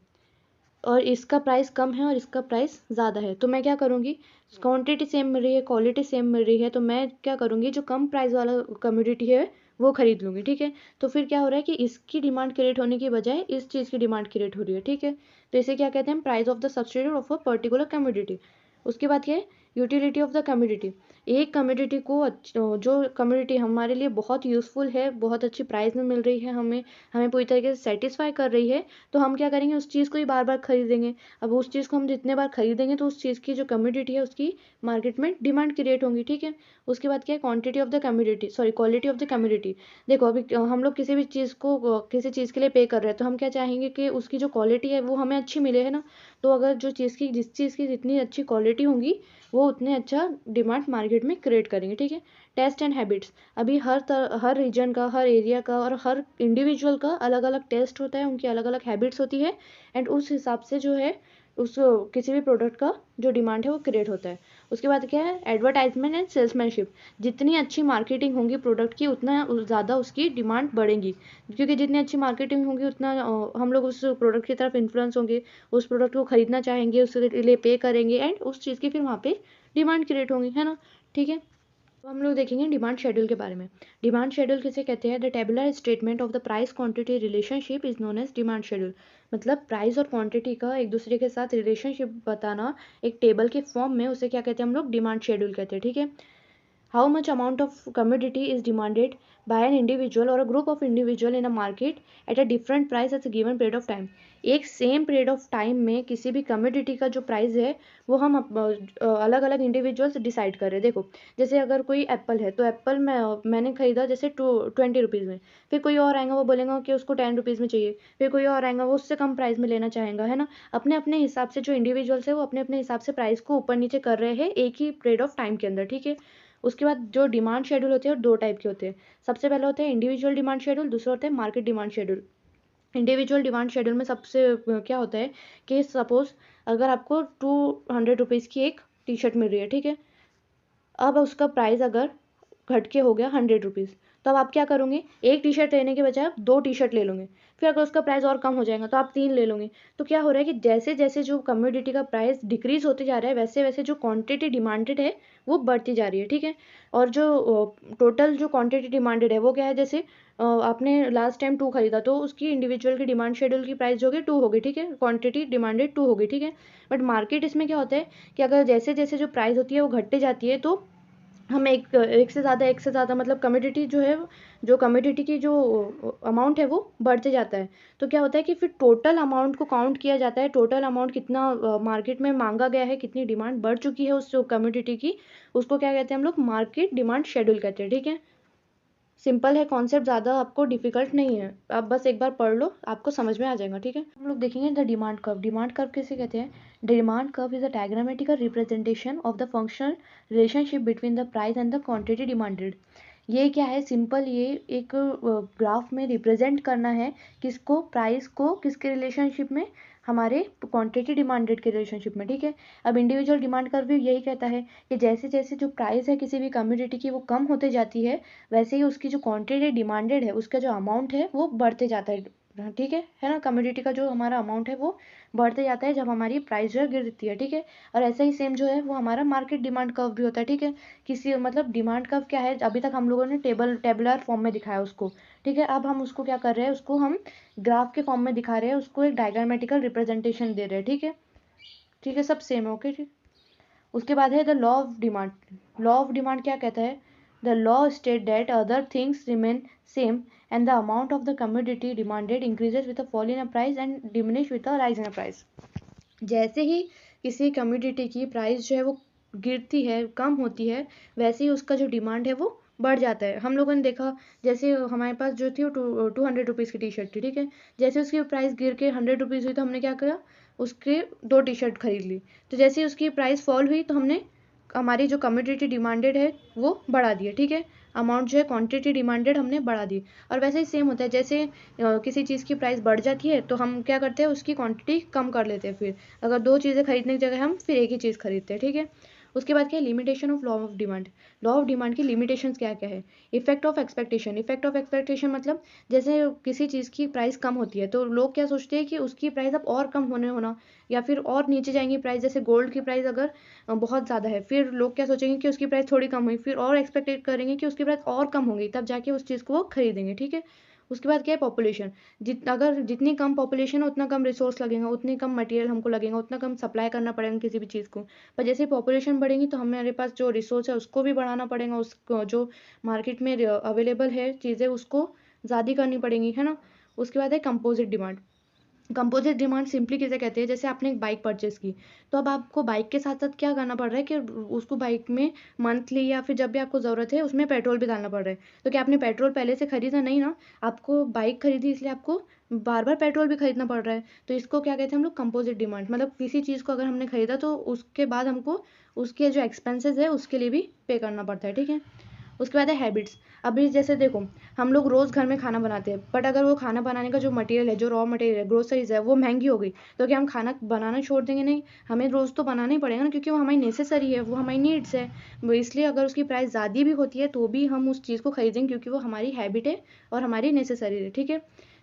और इसका प्राइस कम है और इसका प्राइस ज़्यादा है, तो मैं क्या करूँगी, क्वांटिटी सेम मिल रही है, क्वालिटी सेम मिल रही है, तो मैं क्या करूँगी, जो कम प्राइस वाला कम्योडिटी है वो खरीद लूँगी। ठीक है, तो फिर क्या हो रहा है कि इसकी डिमांड क्रिएट होने की बजाय इस चीज़ की डिमांड क्रिएट हो रही है। ठीक है, तो इसे क्या कहते हैं, price of the substitute of a particular commodity. उसके बाद क्या है, यूटिलिटी ऑफ द कम्योडिटी। एक कम्योडिटी को जो कम्योडिटी हमारे लिए बहुत यूज़फुल है, बहुत अच्छी प्राइस में मिल रही है, हमें हमें पूरी तरीके से सेटिस्फाई कर रही है, तो हम क्या करेंगे, उस चीज़ को ही बार बार खरीदेंगे। अब उस चीज़ को हम जितने बार खरीदेंगे तो उस चीज़ की जो कम्योडिटी है उसकी मार्केट में डिमांड क्रिएट होंगी। ठीक है, उसके बाद क्या है, quantity of the commodity, sorry quality of the commodity. देखो, अभी हम लोग किसी भी चीज़ को किसी चीज़ के लिए पे कर रहे हैं, तो हम क्या चाहेंगे कि उसकी जो क्वालिटी है वो हमें अच्छी मिले, है ना। तो अगर जिस चीज़ की जितनी अच्छी क्वालिटी होंगी वो उतने अच्छा डिमांड मार्केट में क्रिएट करेंगे। ठीक है, टेस्ट एंड हैबिट्स। अभी हर रीजन का, हर एरिया का और हर इंडिविजुअल का अलग अलग टेस्ट होता है, उनकी अलग अलग हैबिट्स होती है, एंड उस हिसाब से जो है उस किसी भी प्रोडक्ट का जो डिमांड है वो क्रिएट होता है। उसके बाद क्या है, एडवर्टाइजमेंट एंड सेल्समैनशिप। जितनी अच्छी मार्केटिंग होगी प्रोडक्ट की उतना ज़्यादा उसकी डिमांड बढ़ेगी, क्योंकि जितनी अच्छी मार्केटिंग होगी उतना हम लोग उस प्रोडक्ट की तरफ इन्फ्लुएंस होंगे, उस प्रोडक्ट को खरीदना चाहेंगे, उसके लिए पे करेंगे, एंड उस चीज़ की फिर वहाँ पे डिमांड क्रिएट होगी, है ना। ठीक है, तो हम लोग देखेंगे डिमांड शेड्यूल के बारे में। डिमांड शेड्यूल किसे कहते हैं, the tabular statement of the price quantity relationship is known as demand schedule. मतलब प्राइस और क्वांटिटी का एक दूसरे के साथ रिलेशनशिप बताना एक टेबल के फॉर्म में, उसे क्या कहते हैं हम लोग, डिमांड शेड्यूल कहते हैं। ठीक है, how much amount of commodity is demanded by an individual or a group of individual in a market at a different price at a given period of time। एक सेम पीरियड ऑफ टाइम में किसी भी कमोडिटी का जो प्राइस है वो हम अलग अलग इंडिविजुअल्स डिसाइड कर रहे हैं। देखो, जैसे अगर कोई एप्पल है तो एप्पल मैंने खरीदा जैसे 20 रुपीज़ में, फिर कोई और आएगा वो बोलेगा कि उसको 10 रुपीज़ में चाहिए, फिर कोई और आएगा वो उससे कम प्राइस में लेना चाहेगा, है ना। अपने अपने हिसाब से जो इंडिविजुअल्स है वो अपने अपने हिसाब से प्राइस को ऊपर नीचे कर रहे हैं एक ही पीरियड ऑफ टाइम के अंदर। ठीक है, उसके बाद जो डिमांड शेड्यूल होते हैं वो दो टाइप के होते हैं। सबसे पहले होते हैं इंडिविजुअल डिमांड शेड्यूल, दूसरा होता है market demand schedule. Individual demand schedule में सबसे क्या होता है कि सपोज अगर आपको 200 रुपीज़ की एक टी शर्ट मिल रही है, ठीक है, अब उसका प्राइस अगर घट के हो गया 100 रुपीज़, तो अब आप क्या करोगे, एक टी शर्ट लेने के बजाय आप 2 टी शर्ट ले लोगे। फिर अगर उसका प्राइस और कम हो जाएगा तो आप 3 ले लोगे। तो क्या हो रहा है कि जैसे जैसे जो कम्योडिटी का प्राइस डिक्रीज होते जा रहा है वैसे वैसे जो क्वांटिटी डिमांडेड है वो बढ़ती जा रही है। ठीक है, और जो टोटल जो क्वांटिटी डिमांडेड है वो क्या है, जैसे आपने लास्ट टाइम 2 खरीदा तो उसकी इंडिविजुअल की डिमांड शेड्यूल की प्राइस जो होगी 2 होगी। ठीक है, क्वांटिटी डिमांडेड 2 होगी। ठीक है, बट मार्केट इसमें क्या होता है कि अगर जैसे जैसे जो प्राइस होती है वो घटते जाती है तो हम एक से ज़्यादा मतलब कमोडिटी जो है, जो कमोडिटी की जो अमाउंट है वो बढ़ते जाता है। तो क्या होता है कि फिर टोटल अमाउंट को काउंट किया जाता है, टोटल अमाउंट कितना मार्केट में मांगा गया है, कितनी डिमांड बढ़ चुकी है उस कमोडिटी की, उसको क्या कहते हैं हम लोग, मार्केट डिमांड शेड्यूल कहते हैं। ठीक है, सिंपल है कॉन्सेप्ट, ज़्यादा आपको डिफिकल्ट नहीं है, आप बस एक बार पढ़ लो आपको समझ में आ जाएगा। ठीक है, हम लोग देखेंगे the demand curve. Demand curve किसे कहते हैं, demand curve is a diagrammatical representation of the functional relationship between the price and the quantity demanded. ये क्या है, सिंपल, ये एक ग्राफ में रिप्रेजेंट करना है किसको, प्राइस को, किसके रिलेशनशिप में, हमारे क्वांटिटी डिमांडेड के रिलेशनशिप में। ठीक है, अब इंडिविजुअल डिमांड कर्व भी यही कहता है कि जैसे जैसे जो प्राइस है किसी भी कम्योडिटी की वो कम होते जाती है वैसे ही उसकी जो क्वांटिटी डिमांडेड है उसका जो अमाउंट है वो बढ़ते जाता है। ठीक है ना, कम्योडिटी का जो हमारा अमाउंट है वो बढ़ते जाता है जब हमारी प्राइस जो है गिरती है। ठीक है, और ऐसा ही सेम जो है वो हमारा मार्केट डिमांड कर्व भी होता है। ठीक है, किसी मतलब डिमांड कर्व क्या है, अभी तक हम लोगों ने टेबुलर फॉर्म में दिखाया उसको। ठीक है, अब हम उसको क्या कर रहे हैं, उसको हम ग्राफ के फॉर्म में दिखा रहे हैं, उसको एक डायग्रामेटिकल रिप्रेजेंटेशन दे रहे हैं। ठीक है, ठीक है, सब सेम है। ओके, ठीक। उसके बाद है the law of demand. Law of demand क्या कहता है, the law state that other things remain same and the amount of the commodity demanded increases with a fall in a price and diminish with a rise in a price. जैसे ही किसी कमोडिटी की प्राइस जो है वो गिरती है, कम होती है, वैसे ही उसका जो डिमांड है वो बढ़ जाता है। हम लोगों ने देखा जैसे हमारे पास जो थी वो 200 रुपीज़ की टी शर्ट थी। ठीक है, जैसे उसकी प्राइस गिर के 100 रुपीज़ हुई तो हमने क्या किया, उसके 2 टी शर्ट खरीद ली। तो जैसे ही उसकी प्राइस फॉल हुई तो हमने हमारी जो कमोडिटी डिमांडेड है वो बढ़ा दी है। ठीक है, अमाउंट जो है क्वांटिटी डिमांडेड हमने बढ़ा दी। और वैसे ही सेम होता है, जैसे किसी चीज़ की प्राइस बढ़ जाती है तो हम क्या करते हैं, उसकी क्वांटिटी कम कर लेते हैं। फिर अगर 2 चीज़ें खरीदने की जगह हम फिर एक ही चीज़ खरीदते हैं। ठीक है, उसके बाद क्या है, limitation of law of demand. Law of demand की लिमिटेशंस क्या क्या है। Effect of expectation. Effect of expectation मतलब जैसे किसी चीज़ की प्राइस कम होती है तो लोग क्या सोचते हैं कि उसकी प्राइस अब और कम होना या फिर और नीचे जाएंगी प्राइस। जैसे गोल्ड की प्राइस अगर बहुत ज़्यादा है, फिर लोग क्या सोचेंगे कि उसकी प्राइस थोड़ी कम हुई, फिर और एक्सपेक्टेड करेंगे कि उसकी प्राइस और कम होगी, तब जाके उस चीज़ को वो खरीदेंगे। ठीक है। उसके बाद क्या है, पॉपुलेशन। अगर जितनी कम पॉपुलेशन है उतना कम रिसोर्स लगेगा, उतनी कम मटेरियल हमको लगेगा, उतना कम सप्लाई करना पड़ेगा किसी भी चीज़ को। पर जैसे पॉपुलेशन बढ़ेगी तो हमारे पास जो रिसोर्स है उसको भी बढ़ाना पड़ेगा, उसको जो मार्केट में अवेलेबल है चीज़ें उसको ज़्यादा करनी पड़ेंगी, है ना। उसके बाद है composite demand. Composite demand simply किसे कहते हैं, जैसे आपने एक बाइक परचेस की तो अब आपको बाइक के साथ साथ क्या करना पड़ रहा है कि उसको बाइक में मंथली या फिर जब भी आपको ज़रूरत है उसमें पेट्रोल भी डालना पड़ रहा है। तो क्या आपने पेट्रोल पहले से खरीदा नहीं ना, आपको बाइक खरीदी इसलिए आपको बार बार पेट्रोल भी खरीदना पड़ रहा है। तो इसको क्या कहते हैं हम लोग, कंपोजिट डिमांड। मतलब किसी चीज़ को अगर हमने खरीदा तो उसके बाद हमको उसके जो एक्सपेंसेस है उसके लिए भी पे करना पड़ता है। ठीक है। उसके बाद है हैबिट्स। अभी जैसे देखो, हम लोग रोज़ घर में खाना बनाते हैं, बट अगर वो खाना बनाने का जो मटेरियल है, जो रॉ मटेरियल है, ग्रोसरीज है, वो महंगी हो गई तो क्या हम खाना बनाना छोड़ देंगे? नहीं, हमें रोज़ तो बनाना ही पड़ेगा ना, क्योंकि वो हमारी नेसेसरी है, वो हमारी नीड्स है। वो इसलिए अगर उसकी प्राइस ज़्यादा भी होती है तो भी हम उस चीज़ को खरीदेंगे, क्योंकि वो हमारी हैबिट है और हमारी नेसेसरी है। ठीक है।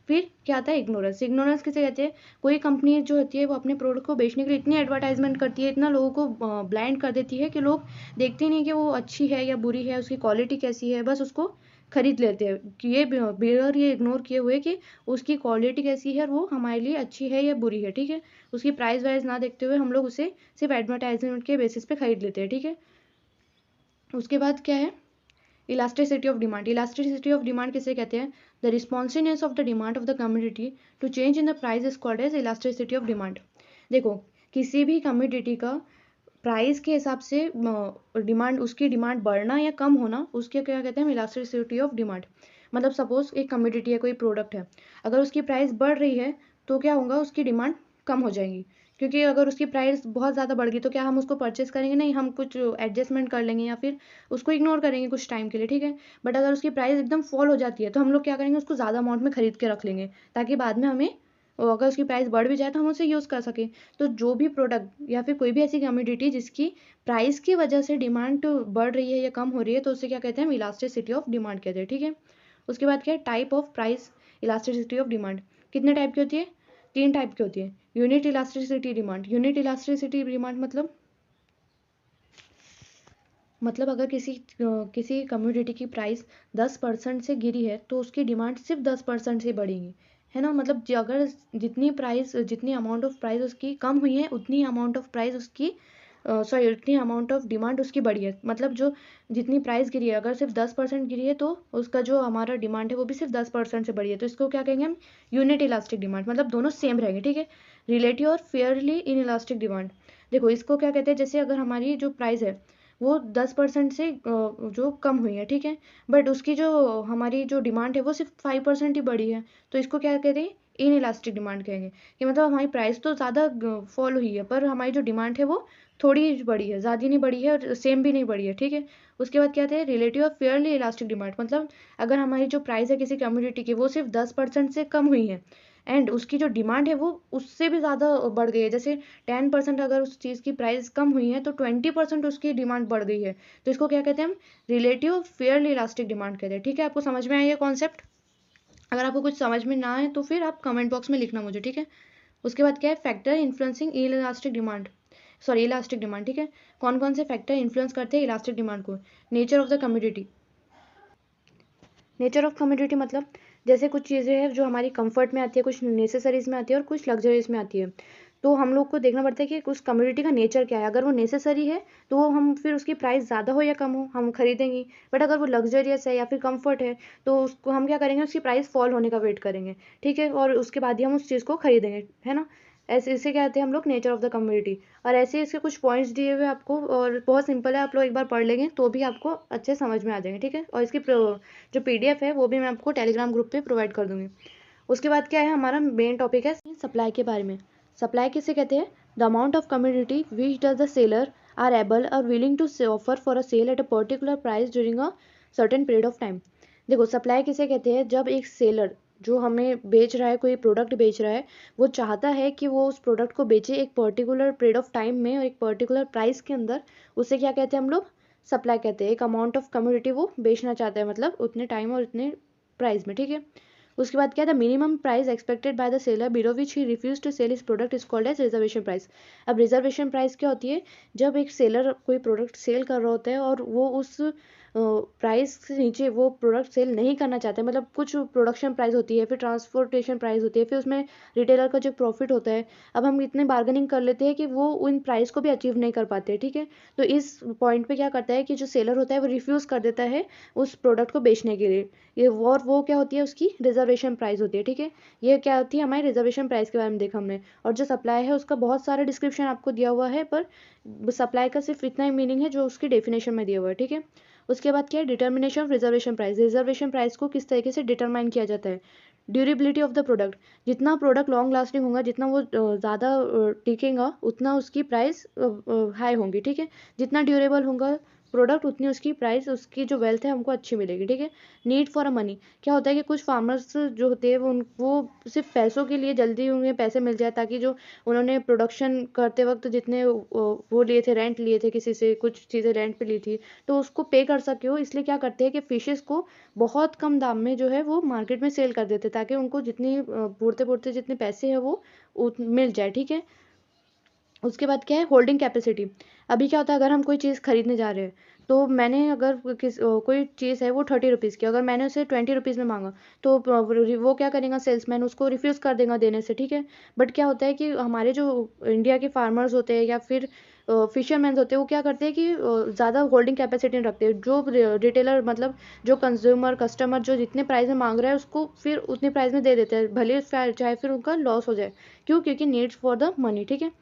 फिर क्या आता है, इग्नोरेंस। इग्नोरेंस किसे कहते हैं, कोई कंपनी जो होती है वो अपने प्रोडक्ट को बेचने के लिए इतनी एडवर्टाइजमेंट करती है, इतना लोगों को ब्लाइंड कर देती है कि लोग देखते ही नहीं कि वो अच्छी है या बुरी है, उसकी क्वालिटी कैसी है, बस उसको खरीद लेते हैं कि ये बेयर ये इग्नोर किए हुए कि उसकी क्वालिटी कैसी है और वो हमारे लिए अच्छी है या बुरी है। ठीक है। उसकी प्राइस वाइज ना देखते हुए हम लोग उसे सिर्फ एडवर्टाइजमेंट के बेसिस पे खरीद लेते हैं। ठीक है। उसके बाद क्या है, elasticity of demand. Elasticity of demand किसे कहते हैं, the responsiveness of the demand of the community to change in the price is called as elasticity of demand. देखो, किसी भी कम्युनिटी का प्राइस के हिसाब से डिमांड, उसकी डिमांड बढ़ना या कम होना, उसके क्या कहते हैं, इलास्टिसिटी ऑफ डिमांड। मतलब सपोज एक कम्युनिटी है, कोई प्रोडक्ट है, अगर उसकी प्राइस बढ़ रही है तो क्या होगा, उसकी डिमांड कम हो जाएगी। क्योंकि अगर उसकी प्राइस बहुत ज़्यादा बढ़ गई तो क्या हम उसको परचेस करेंगे? नहीं, हम कुछ एडजस्टमेंट कर लेंगे या फिर उसको इग्नोर करेंगे कुछ टाइम के लिए। ठीक है। बट अगर उसकी प्राइस एकदम फॉल हो जाती है तो हम लोग क्या करेंगे, उसको ज़्यादा अमाउंट में खरीद के रख लेंगे, ताकि बाद में हमें अगर उसकी प्राइस बढ़ भी जाए तो हम उसे यूज़ कर सकें। तो जो भी प्रोडक्ट या फिर कोई भी ऐसी कम्युनिटी जिसकी प्राइस की वजह से डिमांड बढ़ रही है या कम हो रही है तो उसे क्या कहते हैं, हम इलास्टिसिटी ऑफ डिमांड कहते हैं। ठीक है। उसके बाद क्या है, type of price elasticity of demand. कितने टाइप की होती है, 3 टाइप की होती है। Unit elasticity demand. Unit elasticity demand मतलब अगर किसी कम्युनिटी की प्राइस 10% से गिरी है तो उसकी डिमांड सिर्फ 10% से बढ़ेगी, है ना। मतलब अगर जितनी अमाउंट ऑफ प्राइस उसकी कम हुई है उतनी अमाउंट ऑफ प्राइस उसकी उतनी अमाउंट ऑफ डिमांड उसकी बढ़ी है। मतलब जो जितनी प्राइस गिरी है, अगर सिर्फ 10% गिरी है तो उसका जो हमारा डिमांड है वो भी सिर्फ 10% से बढ़ी है, तो इसको क्या कहेंगे हम, यूनिट इलास्टिक डिमांड। मतलब दोनों सेम रहेंगे। ठीक है। रिलेटिव और फेयरली इन इलास्टिक डिमांड। देखो, इसको क्या कहते हैं, जैसे अगर हमारी जो प्राइस है वो 10% से जो कम हुई है, ठीक है, बट उसकी जो हमारी जो डिमांड है वो सिर्फ 5% ही बढ़ी है, तो इसको क्या कहते हैं, इन इलास्टिक डिमांड कहेंगे। कि मतलब हमारी प्राइस तो ज़्यादा फॉल हुई है पर हमारी जो डिमांड है वो थोड़ी बढ़ी है, ज़्यादा नहीं बढ़ी है और सेम भी नहीं बढ़ी है। ठीक है। उसके बाद क्या कहते हैं, रिलेटिव और फेयरली इलास्टिक डिमांड। मतलब अगर हमारी जो प्राइस है किसी कम्युनिटी की वो सिर्फ 10% से कम हुई है एंड उसकी जो डिमांड है वो उससे भी ज़्यादा बढ़ गई है, जैसे 10% अगर उस चीज़ की प्राइस कम हुई है तो 20% उसकी डिमांड बढ़ गई है, तो इसको क्या कहते हैं हम, रिलेटिव फेयरली इलास्टिक डिमांड कहते हैं। ठीक है। आपको समझ में आया ये कॉन्सेप्ट? अगर आपको कुछ समझ में ना आए तो फिर आप कमेंट बॉक्स में लिखना मुझे। ठीक है। उसके बाद क्या है, factor influencing elastic demand, sorry elastic demand. ठीक है। कौन कौन से फैक्टर इन्फ्लुएंस करते हैं इलास्टिक डिमांड को, nature of the community. Nature of community मतलब जैसे कुछ चीज़ें हैं जो हमारी कंफर्ट में आती है, कुछ नेसेसरीज में आती है और कुछ लग्जरीज में आती है, तो हम लोग को देखना पड़ता है कि उस कम्युनिटी का नेचर क्या है। अगर वो नेसेसरी है तो वो हम फिर उसकी प्राइस ज़्यादा हो या कम हो हम खरीदेंगे, बट अगर वो लग्जरियस है या फिर कंफर्ट है तो उसको हम क्या करेंगे, उसकी प्राइस फॉल होने का वेट करेंगे। ठीक है। और उसके बाद ही हम उस चीज़ को खरीदेंगे, है ना। ऐसे इसे कहते हैं हम लोग नेचर ऑफ द कम्युनिटी। और ऐसे इसके कुछ पॉइंट्स दिए हुए आपको और बहुत सिंपल है, आप लोग एक बार पढ़ लेंगे तो भी आपको अच्छे समझ में आ जाएंगे। ठीक है। और इसकी जो PDF है वो भी मैं आपको टेलीग्राम ग्रुप पे प्रोवाइड कर दूंगी। उसके बाद क्या है, हमारा मेन टॉपिक है सप्लाई के बारे में। सप्लाई किसे कहते हैं, the amount of community which does the seller are able और willing to offer for a sale at a particular price during a certain period of time. देखो, सप्लाई किसे कहते हैं, जब एक सेलर जो हमें बेच रहा है, कोई प्रोडक्ट बेच रहा है, वो चाहता है कि वो उस प्रोडक्ट को बेचे एक पर्टिकुलर पीरियड ऑफ टाइम में और एक पर्टिकुलर प्राइस के अंदर, उसे क्या कहते हैं हम लोग, सप्लाई कहते हैं। एक अमाउंट ऑफ कम्योडिटी वो बेचना चाहता है, मतलब उतने टाइम और उतने प्राइस में, ठीक है। उसके बाद क्या था, minimum price expected by the seller below which he refuse to sell इस product is called as reservation price. अब रिजर्वेशन प्राइस क्या होती है, जब एक सेलर कोई प्रोडक्ट सेल कर रहा होता है और वो उस प्राइस से नीचे वो प्रोडक्ट सेल नहीं करना चाहते, मतलब कुछ प्रोडक्शन प्राइस होती है, फिर ट्रांसपोर्टेशन प्राइस होती है, फिर उसमें रिटेलर का जो प्रॉफिट होता है, अब हम इतने बार्गेनिंग कर लेते हैं कि वो उन प्राइस को भी अचीव नहीं कर पाते, ठीक है। तो इस पॉइंट पे क्या करता है कि जो सेलर होता है वो रिफ्यूज़ कर देता है उस प्रोडक्ट को बेचने के लिए। ये वो क्या होती है, उसकी रिजर्वेशन प्राइस होती है, ठीक है। ये क्या होती है, हमारी रिजर्वेशन प्राइस के बारे में देखा हमने। और जो सप्लाई है उसका बहुत सारा डिस्क्रिप्शन आपको दिया हुआ है, पर सप्लाई का सिर्फ इतना ही मीनिंग है जो उसकी डेफिनेशन में दिया हुआ है, ठीक है। उसके बाद क्या है, determination of reservation price. Reservation price को किस तरीके से डिटरमाइन किया जाता है, ड्यूरेबिलिटी ऑफ द प्रोडक्ट। जितना प्रोडक्ट लॉन्ग लास्टिंग होगा, जितना वो ज़्यादा टिकेगा, उतना उसकी प्राइस हाई होंगी, ठीक है। जितना ड्यूरेबल होगा प्रोडक्ट, उतनी उसकी प्राइस, उसकी जो वेल्थ है हमको अच्छी मिलेगी, ठीक है। नीड फॉर अ मनी, क्या होता है कि कुछ फार्मर्स जो होते हैं वो सिर्फ पैसों के लिए, जल्दी उन्हें पैसे मिल जाए, ताकि जो उन्होंने प्रोडक्शन करते वक्त जितने वो लिए थे, रेंट लिए थे किसी से, कुछ चीज़ें रेंट पे ली थी, तो उसको पे कर सके हो, इसलिए क्या करते हैं कि फिशेस को बहुत कम दाम में जो है वो मार्केट में सेल कर देते, ताकि उनको जितनी पूर्ते पूर्ते जितने पैसे हैं वो मिल जाए, ठीक है। उसके बाद क्या है, होल्डिंग कैपेसिटी। अभी क्या होता है, अगर हम कोई चीज़ खरीदने जा रहे हैं, तो मैंने अगर कोई चीज़ है वो 30 रुपीज़ की, अगर मैंने उसे 20 रुपीज़ में मांगा, तो वो क्या करेगा, सेल्समैन उसको रिफ्यूज़ कर देगा देने से, ठीक है। बट क्या होता है कि हमारे जो इंडिया के फार्मर्स होते हैं या फिर फिशरमैन होते हैं, वो क्या करते हैं कि ज़्यादा होल्डिंग कैपेसिटी नहीं रखते। जो रिटेलर, मतलब जो कंज्यूमर कस्टमर जो जितने प्राइस में मांग रहा है, उसको फिर उतनी प्राइस में दे देते हैं, भले चाहे फिर उनका लॉस हो जाए। क्यों? क्योंकि नीड्स फॉर द मनी, ठीक है।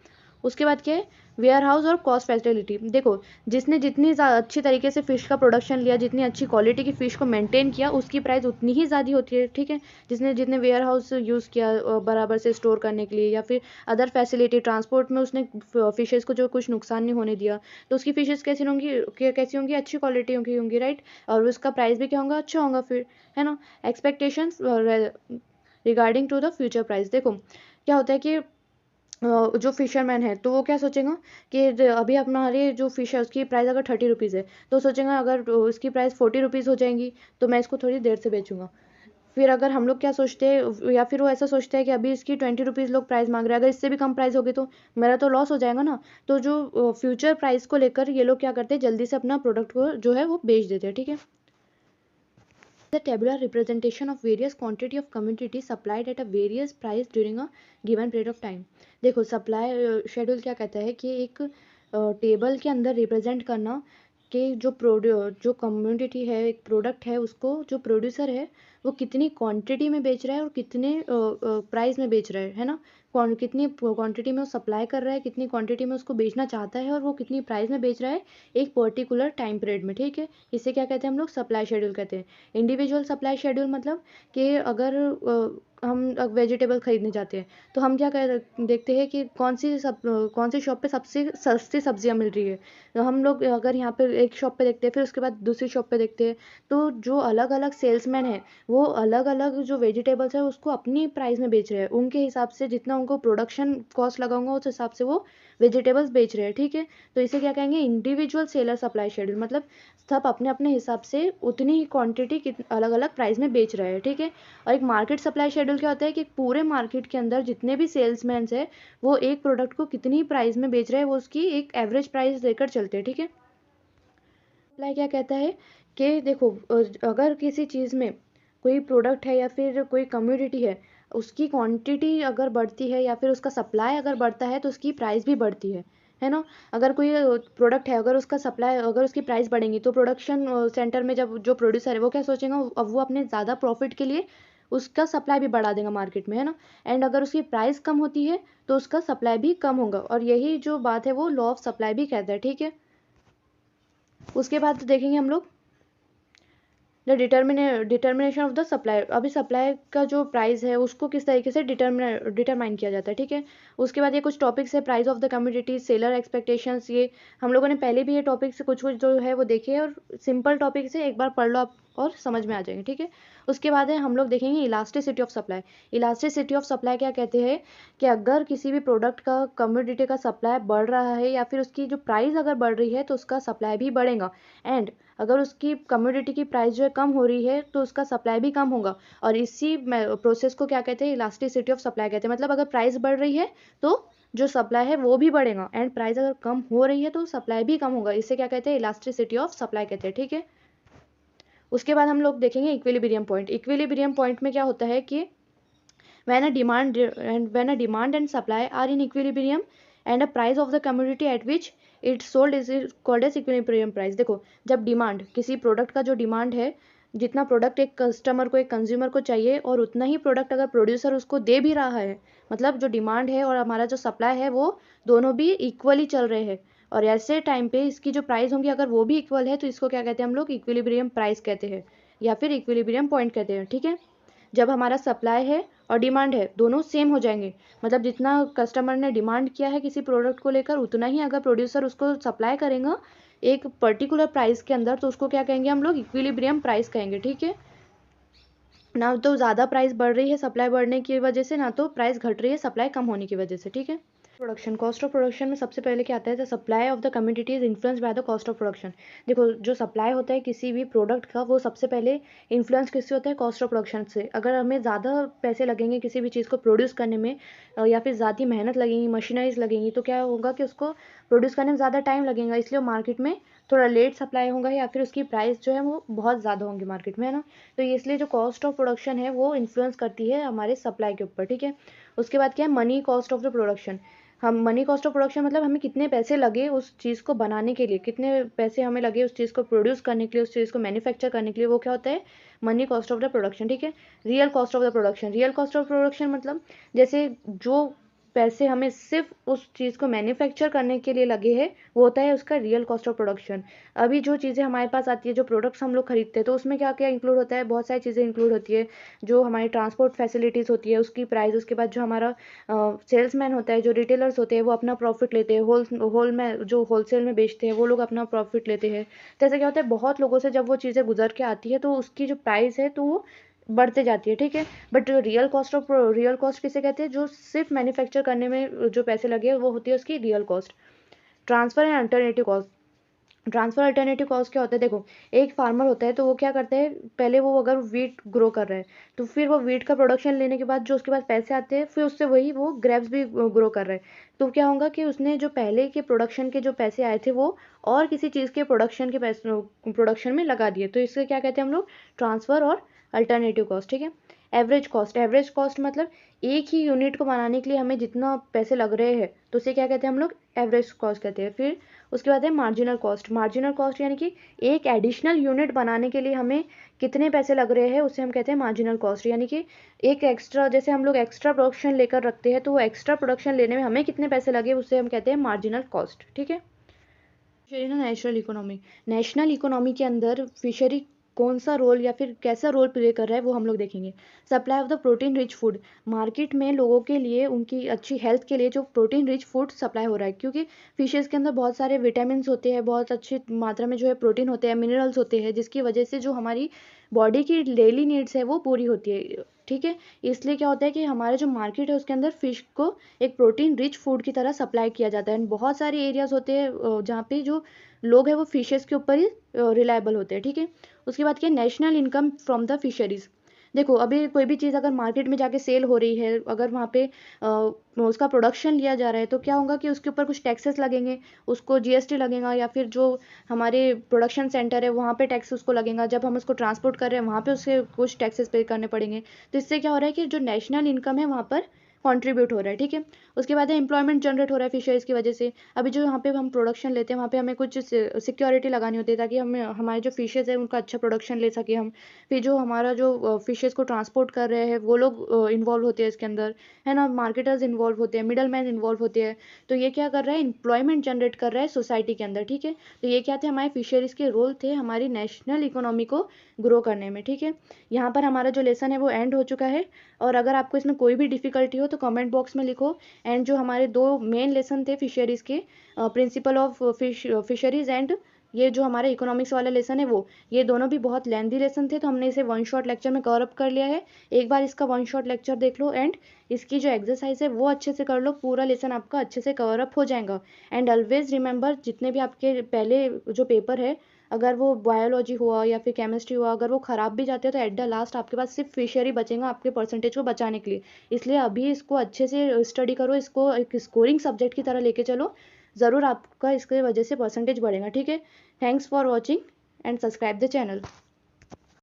उसके बाद क्या है, वेयर हाउस और कॉस्ट फैसिलिटी। देखो, जिसने जितनी अच्छी तरीके से फ़िश का प्रोडक्शन लिया, जितनी अच्छी क्वालिटी की फ़िश को मेंटेन किया, उसकी प्राइस उतनी ही ज़्यादा होती है, ठीक है। जिसने जितने वेयर हाउस यूज़ किया बराबर से स्टोर करने के लिए, या फिर अदर फैसिलिटी ट्रांसपोर्ट में उसने फ़िशेज़ को जो कुछ नुकसान नहीं होने दिया, तो उसकी फ़िशेज़ कैसी होंगी, कैसी होंगी, अच्छी क्वालिटी की होंगी, राइट। और उसका प्राइस भी क्या होगा, अच्छा होगा फिर, है ना। Expectations regarding to the future price. देखो क्या होता है कि जो फिशरमैन है, तो वो क्या सोचेगा कि अभी हमारे जो फ़िश है उसकी प्राइस अगर 30 रुपीज़ है, तो सोचेगा अगर उसकी प्राइस 40 रुपीज़ हो जाएंगी, तो मैं इसको थोड़ी देर से बेचूंगा। फिर अगर हम लोग क्या सोचते हैं, या फिर वो ऐसा सोचता है कि अभी इसकी 20 रुपीज़ लोग प्राइस मांग रहे हैं, अगर इससे भी कम प्राइस होगी तो मेरा तो लॉस हो जाएगा ना। तो जो फ्यूचर प्राइस को लेकर ये लोग क्या करते हैं, जल्दी से अपना प्रोडक्ट को जो है वो बेच देते हैं, ठीक है। The tabular representation of various quantity of commodity supplied at a various price during a given period of time। देखो, सप्लाई शेड्यूल क्या कहता है कि एक टेबल के अंदर रिप्रेजेंट करना कि जो कम्युनिटी है, एक प्रोडक्ट है, उसको जो प्रोड्यूसर है वो कितनी क्वांटिटी में बेच रहा है और कितने प्राइस में बेच रहा है ना। कितनी क्वांटिटी में वो सप्लाई कर रहा है, कितनी क्वांटिटी में उसको बेचना चाहता है, और वो कितनी प्राइस में बेच रहा है एक पर्टिकुलर टाइम पीरियड में, ठीक है। इसे क्या कहते हैं हम लोग, सप्लाई शेड्यूल कहते हैं। इंडिविजुअल सप्लाई शेड्यूल मतलब कि अगर हम वेजिटेबल खरीदने जाते हैं, तो हम क्या कर देखते हैं कि कौन सी शॉप पे सबसे सस्ती सब्जियां मिल रही है। तो हम लोग अगर यहाँ पे एक शॉप पे देखते हैं, फिर उसके बाद दूसरी शॉप पे देखते हैं, तो जो अलग अलग सेल्समैन है वो अलग अलग जो वेजिटेबल्स है उसको अपनी प्राइस में बेच रहे हैं, उनके हिसाब से जितना उनको प्रोडक्शन कॉस्ट लगा होगा उस हिसाब से वो वेजिटेबल्स बेच रहे हैं, ठीक है। तो इसे क्या कहेंगे, इंडिविजुअल सेलर सप्लाई शेड्यूल। मतलब सब अपने अपने हिसाब से उतनी ही क्वांटिटी अलग अलग प्राइस में बेच रहे हैं, ठीक है। और एक मार्केट सप्लाई शेड्यूल क्या होता है कि पूरे मार्केट के अंदर जितने भी सेल्समैन है वो एक प्रोडक्ट को कितनी प्राइस में बेच रहे हैं, वो उसकी एक एवरेज प्राइस लेकर चलते हैं, ठीक है। सप्लाई क्या कहता है कि देखो, अगर किसी चीज़ में कोई प्रोडक्ट है या फिर कोई कम्योडिटी है, उसकी क्वांटिटी अगर बढ़ती है या फिर उसका सप्लाई अगर बढ़ता है, तो उसकी प्राइस भी बढ़ती है ना। अगर कोई प्रोडक्ट है, अगर उसका सप्लाई, अगर उसकी प्राइस बढ़ेगी, तो प्रोडक्शन सेंटर में जब जो प्रोड्यूसर है वो क्या सोचेगा, अब वो अपने ज़्यादा प्रॉफिट के लिए उसका सप्लाई भी बढ़ा देगा मार्केट में, है ना। एंड अगर उसकी प्राइस कम होती है तो उसका सप्लाई भी कम होगा, और यही जो बात है वो लॉ ऑफ सप्लाई भी कहता है, ठीक है। उसके बाद देखेंगे हम लोग the determination of the supply. अभी सप्लाई का जो प्राइस है उसको किस तरीके से डिटरमाइन किया जाता है, ठीक है। उसके बाद ये कुछ टॉपिक्स है, price of the commodity, seller expectations. ये हम लोगों ने पहले भी ये टॉपिक्स कुछ कुछ जो है वो देखे हैं, और सिंपल टॉपिक्स है, एक बार पढ़ लो आप, और समझ में आ जाएंगे, ठीक है। उसके बाद है हम लोग देखेंगे elasticity of supply. Elasticity of supply क्या कहते हैं कि अगर किसी भी प्रोडक्ट का कमोडिटी का सप्लाई बढ़ रहा है या फिर उसकी जो प्राइस अगर बढ़ रही है तो उसका सप्लाई भी बढ़ेगा, एंड अगर उसकी कमोडिटी की प्राइस जो है कम हो रही है तो उसका सप्लाई भी कम होगा। और इसी प्रोसेस को क्या कहते हैं, इलास्टिसिटी ऑफ सप्लाई कहते हैं। मतलब अगर प्राइस बढ़ रही है तो जो सप्लाई है वो भी बढ़ेगा, एंड प्राइस अगर कम हो रही है तो सप्लाई भी कम होगा। इसे क्या कहते हैं, इलास्टिसिटी ऑफ सप्लाई कहते हैं, ठीक है। उसके बाद हम लोग देखेंगे इक्विलिब्रियम पॉइंट। इक्विलिब्रियम पॉइंट में क्या होता है कि when a demand and supply are in equilibrium and a price of the commodity at which it's sold is called as equilibrium price। देखो, जब डिमांड, किसी प्रोडक्ट का जो डिमांड है, जितना प्रोडक्ट एक कस्टमर को, एक कंज्यूमर को चाहिए और उतना ही प्रोडक्ट अगर प्रोड्यूसर उसको दे भी रहा है, मतलब जो डिमांड है और हमारा जो सप्लाई है वो दोनों भी इक्वली चल रहे हैं, और ऐसे टाइम पे इसकी जो प्राइस होंगी अगर वो भी इक्वल है तो इसको क्या कहते हैं हम लोग, इक्विलिब्रियम प्राइस कहते हैं या फिर इक्विलिब्रियम पॉइंट कहते हैं, ठीक है। जब हमारा सप्लाई है और डिमांड है दोनों सेम हो जाएंगे, मतलब जितना कस्टमर ने डिमांड किया है किसी प्रोडक्ट को लेकर उतना ही अगर प्रोड्यूसर उसको सप्लाई करेगा एक पर्टिकुलर प्राइस के अंदर, तो उसको क्या कहेंगे हम लोग, इक्विलिब्रियम प्राइस कहेंगे, ठीक है। ना तो ज़्यादा प्राइस बढ़ रही है सप्लाई बढ़ने की वजह से, ना तो प्राइस घट रही है सप्लाई कम होने की वजह से, ठीक है। प्रोडक्शन, कॉस्ट ऑफ प्रोडक्शन में सबसे पहले क्या आता है, the supply of the community is influence by the cost of production. देखो, जो सप्लाई होता है किसी भी प्रोडक्ट का वो सबसे पहले इन्फ्लुएंस किससे होता है, कॉस्ट ऑफ प्रोडक्शन से। अगर हमें ज़्यादा पैसे लगेंगे किसी भी चीज़ को प्रोड्यूस करने में या फिर ज़्यादा मेहनत लगेंगी, मशीनरीज लगेंगी, तो क्या होगा कि उसको प्रोड्यूस करने में ज़्यादा टाइम लगेगा, इसलिए वो मार्केट में थोड़ा लेट सप्लाई होगा या फिर उसकी प्राइस जो है वो बहुत ज़्यादा होंगी मार्केट में, है ना। तो इसलिए जो कॉस्ट ऑफ प्रोडक्शन है वो इन्फ्लुएंस करती है हमारे सप्लाई के ऊपर, ठीक है। उसके बाद क्या है, money cost of the production. हम मनी कॉस्ट ऑफ प्रोडक्शन मतलब हमें कितने पैसे लगे उस चीज़ को बनाने के लिए, कितने पैसे हमें लगे उस चीज़ को प्रोड्यूस करने के लिए, उस चीज़ को मैन्युफैक्चर करने के लिए, वो क्या होता है, money cost of the production, ठीक है। Real cost of the production, real cost of production मतलब जैसे जो पैसे हमें सिर्फ उस चीज़ को मैन्युफैक्चर करने के लिए लगे हैं वो होता है उसका रियल कॉस्ट ऑफ प्रोडक्शन। अभी जो चीज़ें हमारे पास आती है, जो प्रोडक्ट्स हम लोग खरीदते हैं, तो उसमें क्या क्या इंक्लूड होता है, बहुत सारी चीज़ें इंक्लूड होती है। जो हमारी ट्रांसपोर्ट फैसिलिटीज़ होती है उसकी प्राइस, उसके बाद जो हमारा सेल्समैन होता है, जो रिटेलर्स होते हैं वो अपना प्रॉफिट लेते हैं, होल में जो होलसेल में बेचते हैं वो लोग अपना प्रॉफिट लेते हैं। तो ऐसे क्या होता है, बहुत लोगों से जब वो चीज़ें गुजर के आती है तो उसकी जो प्राइस है तो वो बढ़ते जाती है, ठीक है। बट रियल कॉस्ट किसे कहते हैं, जो सिर्फ मैन्युफैक्चर करने में जो पैसे लगे वो होती है उसकी real cost. Transfer and alternative cost, transfer alternative cost क्या होता है, देखो एक फार्मर होता है तो वो क्या करता है, पहले वो अगर वीट ग्रो कर रहा है तो फिर वो वीट का प्रोडक्शन लेने के बाद जो उसके पास पैसे आते हैं फिर उससे वही वो ग्रेप्स भी ग्रो कर रहा है, तो क्या होगा कि उसने जो पहले के प्रोडक्शन के जो पैसे आए थे वो और किसी चीज़ के प्रोडक्शन के पैसे प्रोडक्शन में लगा दिए, तो इससे क्या कहते हैं हम लोग, ट्रांसफ़र और अल्टरनेटिव कॉस्ट, ठीक है। एवरेज कॉस्ट मतलब एक ही यूनिट को बनाने के लिए हमें जितना पैसे लग रहे हैं तो उसे क्या कहते हैं हम लोग, एवरेज कॉस्ट कहते हैं। फिर उसके बाद है मार्जिनल कॉस्ट यानी कि एक एडिशनल यूनिट बनाने के लिए हमें कितने पैसे लग रहे हैं उसे हम कहते हैं मार्जिनल कॉस्ट, यानी कि एक एक्स्ट्रा, जैसे हम लोग एक्स्ट्रा प्रोडक्शन लेकर रखते हैं तो वो एक्स्ट्रा प्रोडक्शन लेने में हमें कितने पैसे लगे उसे हम कहते हैं मार्जिनल कॉस्ट, ठीक है। नेशनल इकोनॉमी के अंदर फिशरी कौन सा रोल या फिर कैसा रोल प्ले कर रहा है वो हम लोग देखेंगे। Supply of the protein rich food, market में लोगों के लिए उनकी अच्छी हेल्थ के लिए जो प्रोटीन रिच फूड सप्लाई हो रहा है, क्योंकि फिशेज़ के अंदर बहुत सारे विटामिन होते हैं, बहुत अच्छी मात्रा में जो है प्रोटीन होते हैं, मिनरल्स होते हैं, जिसकी वजह से जो हमारी बॉडी की डेली नीड्स है वो पूरी होती है, ठीक है। इसलिए क्या होता है कि हमारे जो मार्केट है उसके अंदर फिश को एक प्रोटीन रिच फूड की तरह सप्लाई किया जाता है। बहुत सारे एरियाज़ होते हैं जहाँ पे जो लोग हैं वो फिशेज़ के ऊपर ही रिलायबल होते हैं, ठीक है। उसके बाद क्या, national income from the fisheries. देखो, अभी कोई भी चीज़ अगर मार्केट में जाके सेल हो रही है, अगर वहाँ पे उसका प्रोडक्शन लिया जा रहा है तो क्या होगा कि उसके ऊपर कुछ टैक्सेस लगेंगे, उसको जीएसटी लगेगा, या फिर जो हमारे प्रोडक्शन सेंटर है वहाँ पे टैक्स उसको लगेगा, जब हम उसको ट्रांसपोर्ट कर रहे हैं वहाँ पे उसके कुछ टैक्सेस पे करने पड़ेंगे। तो इससे क्या हो रहा है कि जो नेशनल इनकम है वहाँ पर कंट्रीब्यूट हो रहा है, ठीक है। उसके बाद एम्प्लॉयमेंट जनरेट हो रहा है फिशरीज़ की वजह से। अभी जो यहाँ पे हम प्रोडक्शन लेते हैं वहाँ पे हमें कुछ सिक्योरिटी लगानी होती है ताकि हमें हमारे जो फिशेज़ है उनका अच्छा प्रोडक्शन ले सके हम। फिर जो हमारा जो फिशेज़ को ट्रांसपोर्ट कर रहे हैं वो लोग इन्वॉल्व होते हैं इसके अंदर, है ना, मार्केटर्स इन्वॉल्व होते हैं, मिडल मैन इन्वॉल्व होते हैं। तो ये क्या कर रहा है, एम्प्लॉयमेंट जनरेट कर रहा है सोसाइटी के अंदर, ठीक है। तो ये क्या थे, हमारे फिशरीज़ के रोल थे हमारी नेशनल इकोनॉमी को ग्रो करने में, ठीक है। यहाँ पर हमारा जो लेसन है वो एंड हो चुका है, और अगर आपको इसमें कोई भी डिफ़िकल्टी हो तो कमेंट बॉक्स में लिखो। एंड जो हमारे दो मेन लेसन थे फिशरीज़ के, प्रिंसिपल ऑफ फिशरीज़ एंड ये जो हमारे इकोनॉमिक्स वाला लेसन है वो, ये दोनों भी बहुत लेंथी लेसन थे, तो हमने इसे वन शॉट लेक्चर में कवर अप कर लिया है। एक बार इसका वन शॉट लेक्चर देख लो एंड इसकी जो एक्सरसाइज है वो अच्छे से कर लो, पूरा लेसन आपका अच्छे से कवर अप हो जाएगा। एंड ऑलवेज रिमेंबर, जितने भी आपके पहले जो पेपर है, अगर वो बायोलॉजी हुआ या फिर केमिस्ट्री हुआ, अगर वो ख़राब भी जाते हैं तो एट द लास्ट आपके पास सिर्फ फिशरी बचेगा आपके परसेंटेज को बचाने के लिए। इसलिए अभी इसको अच्छे से स्टडी करो, इसको एक स्कोरिंग सब्जेक्ट की तरह लेके चलो, ज़रूर आपका इसके वजह से परसेंटेज बढ़ेगा। ठीक है, thanks for watching and subscribe the channel.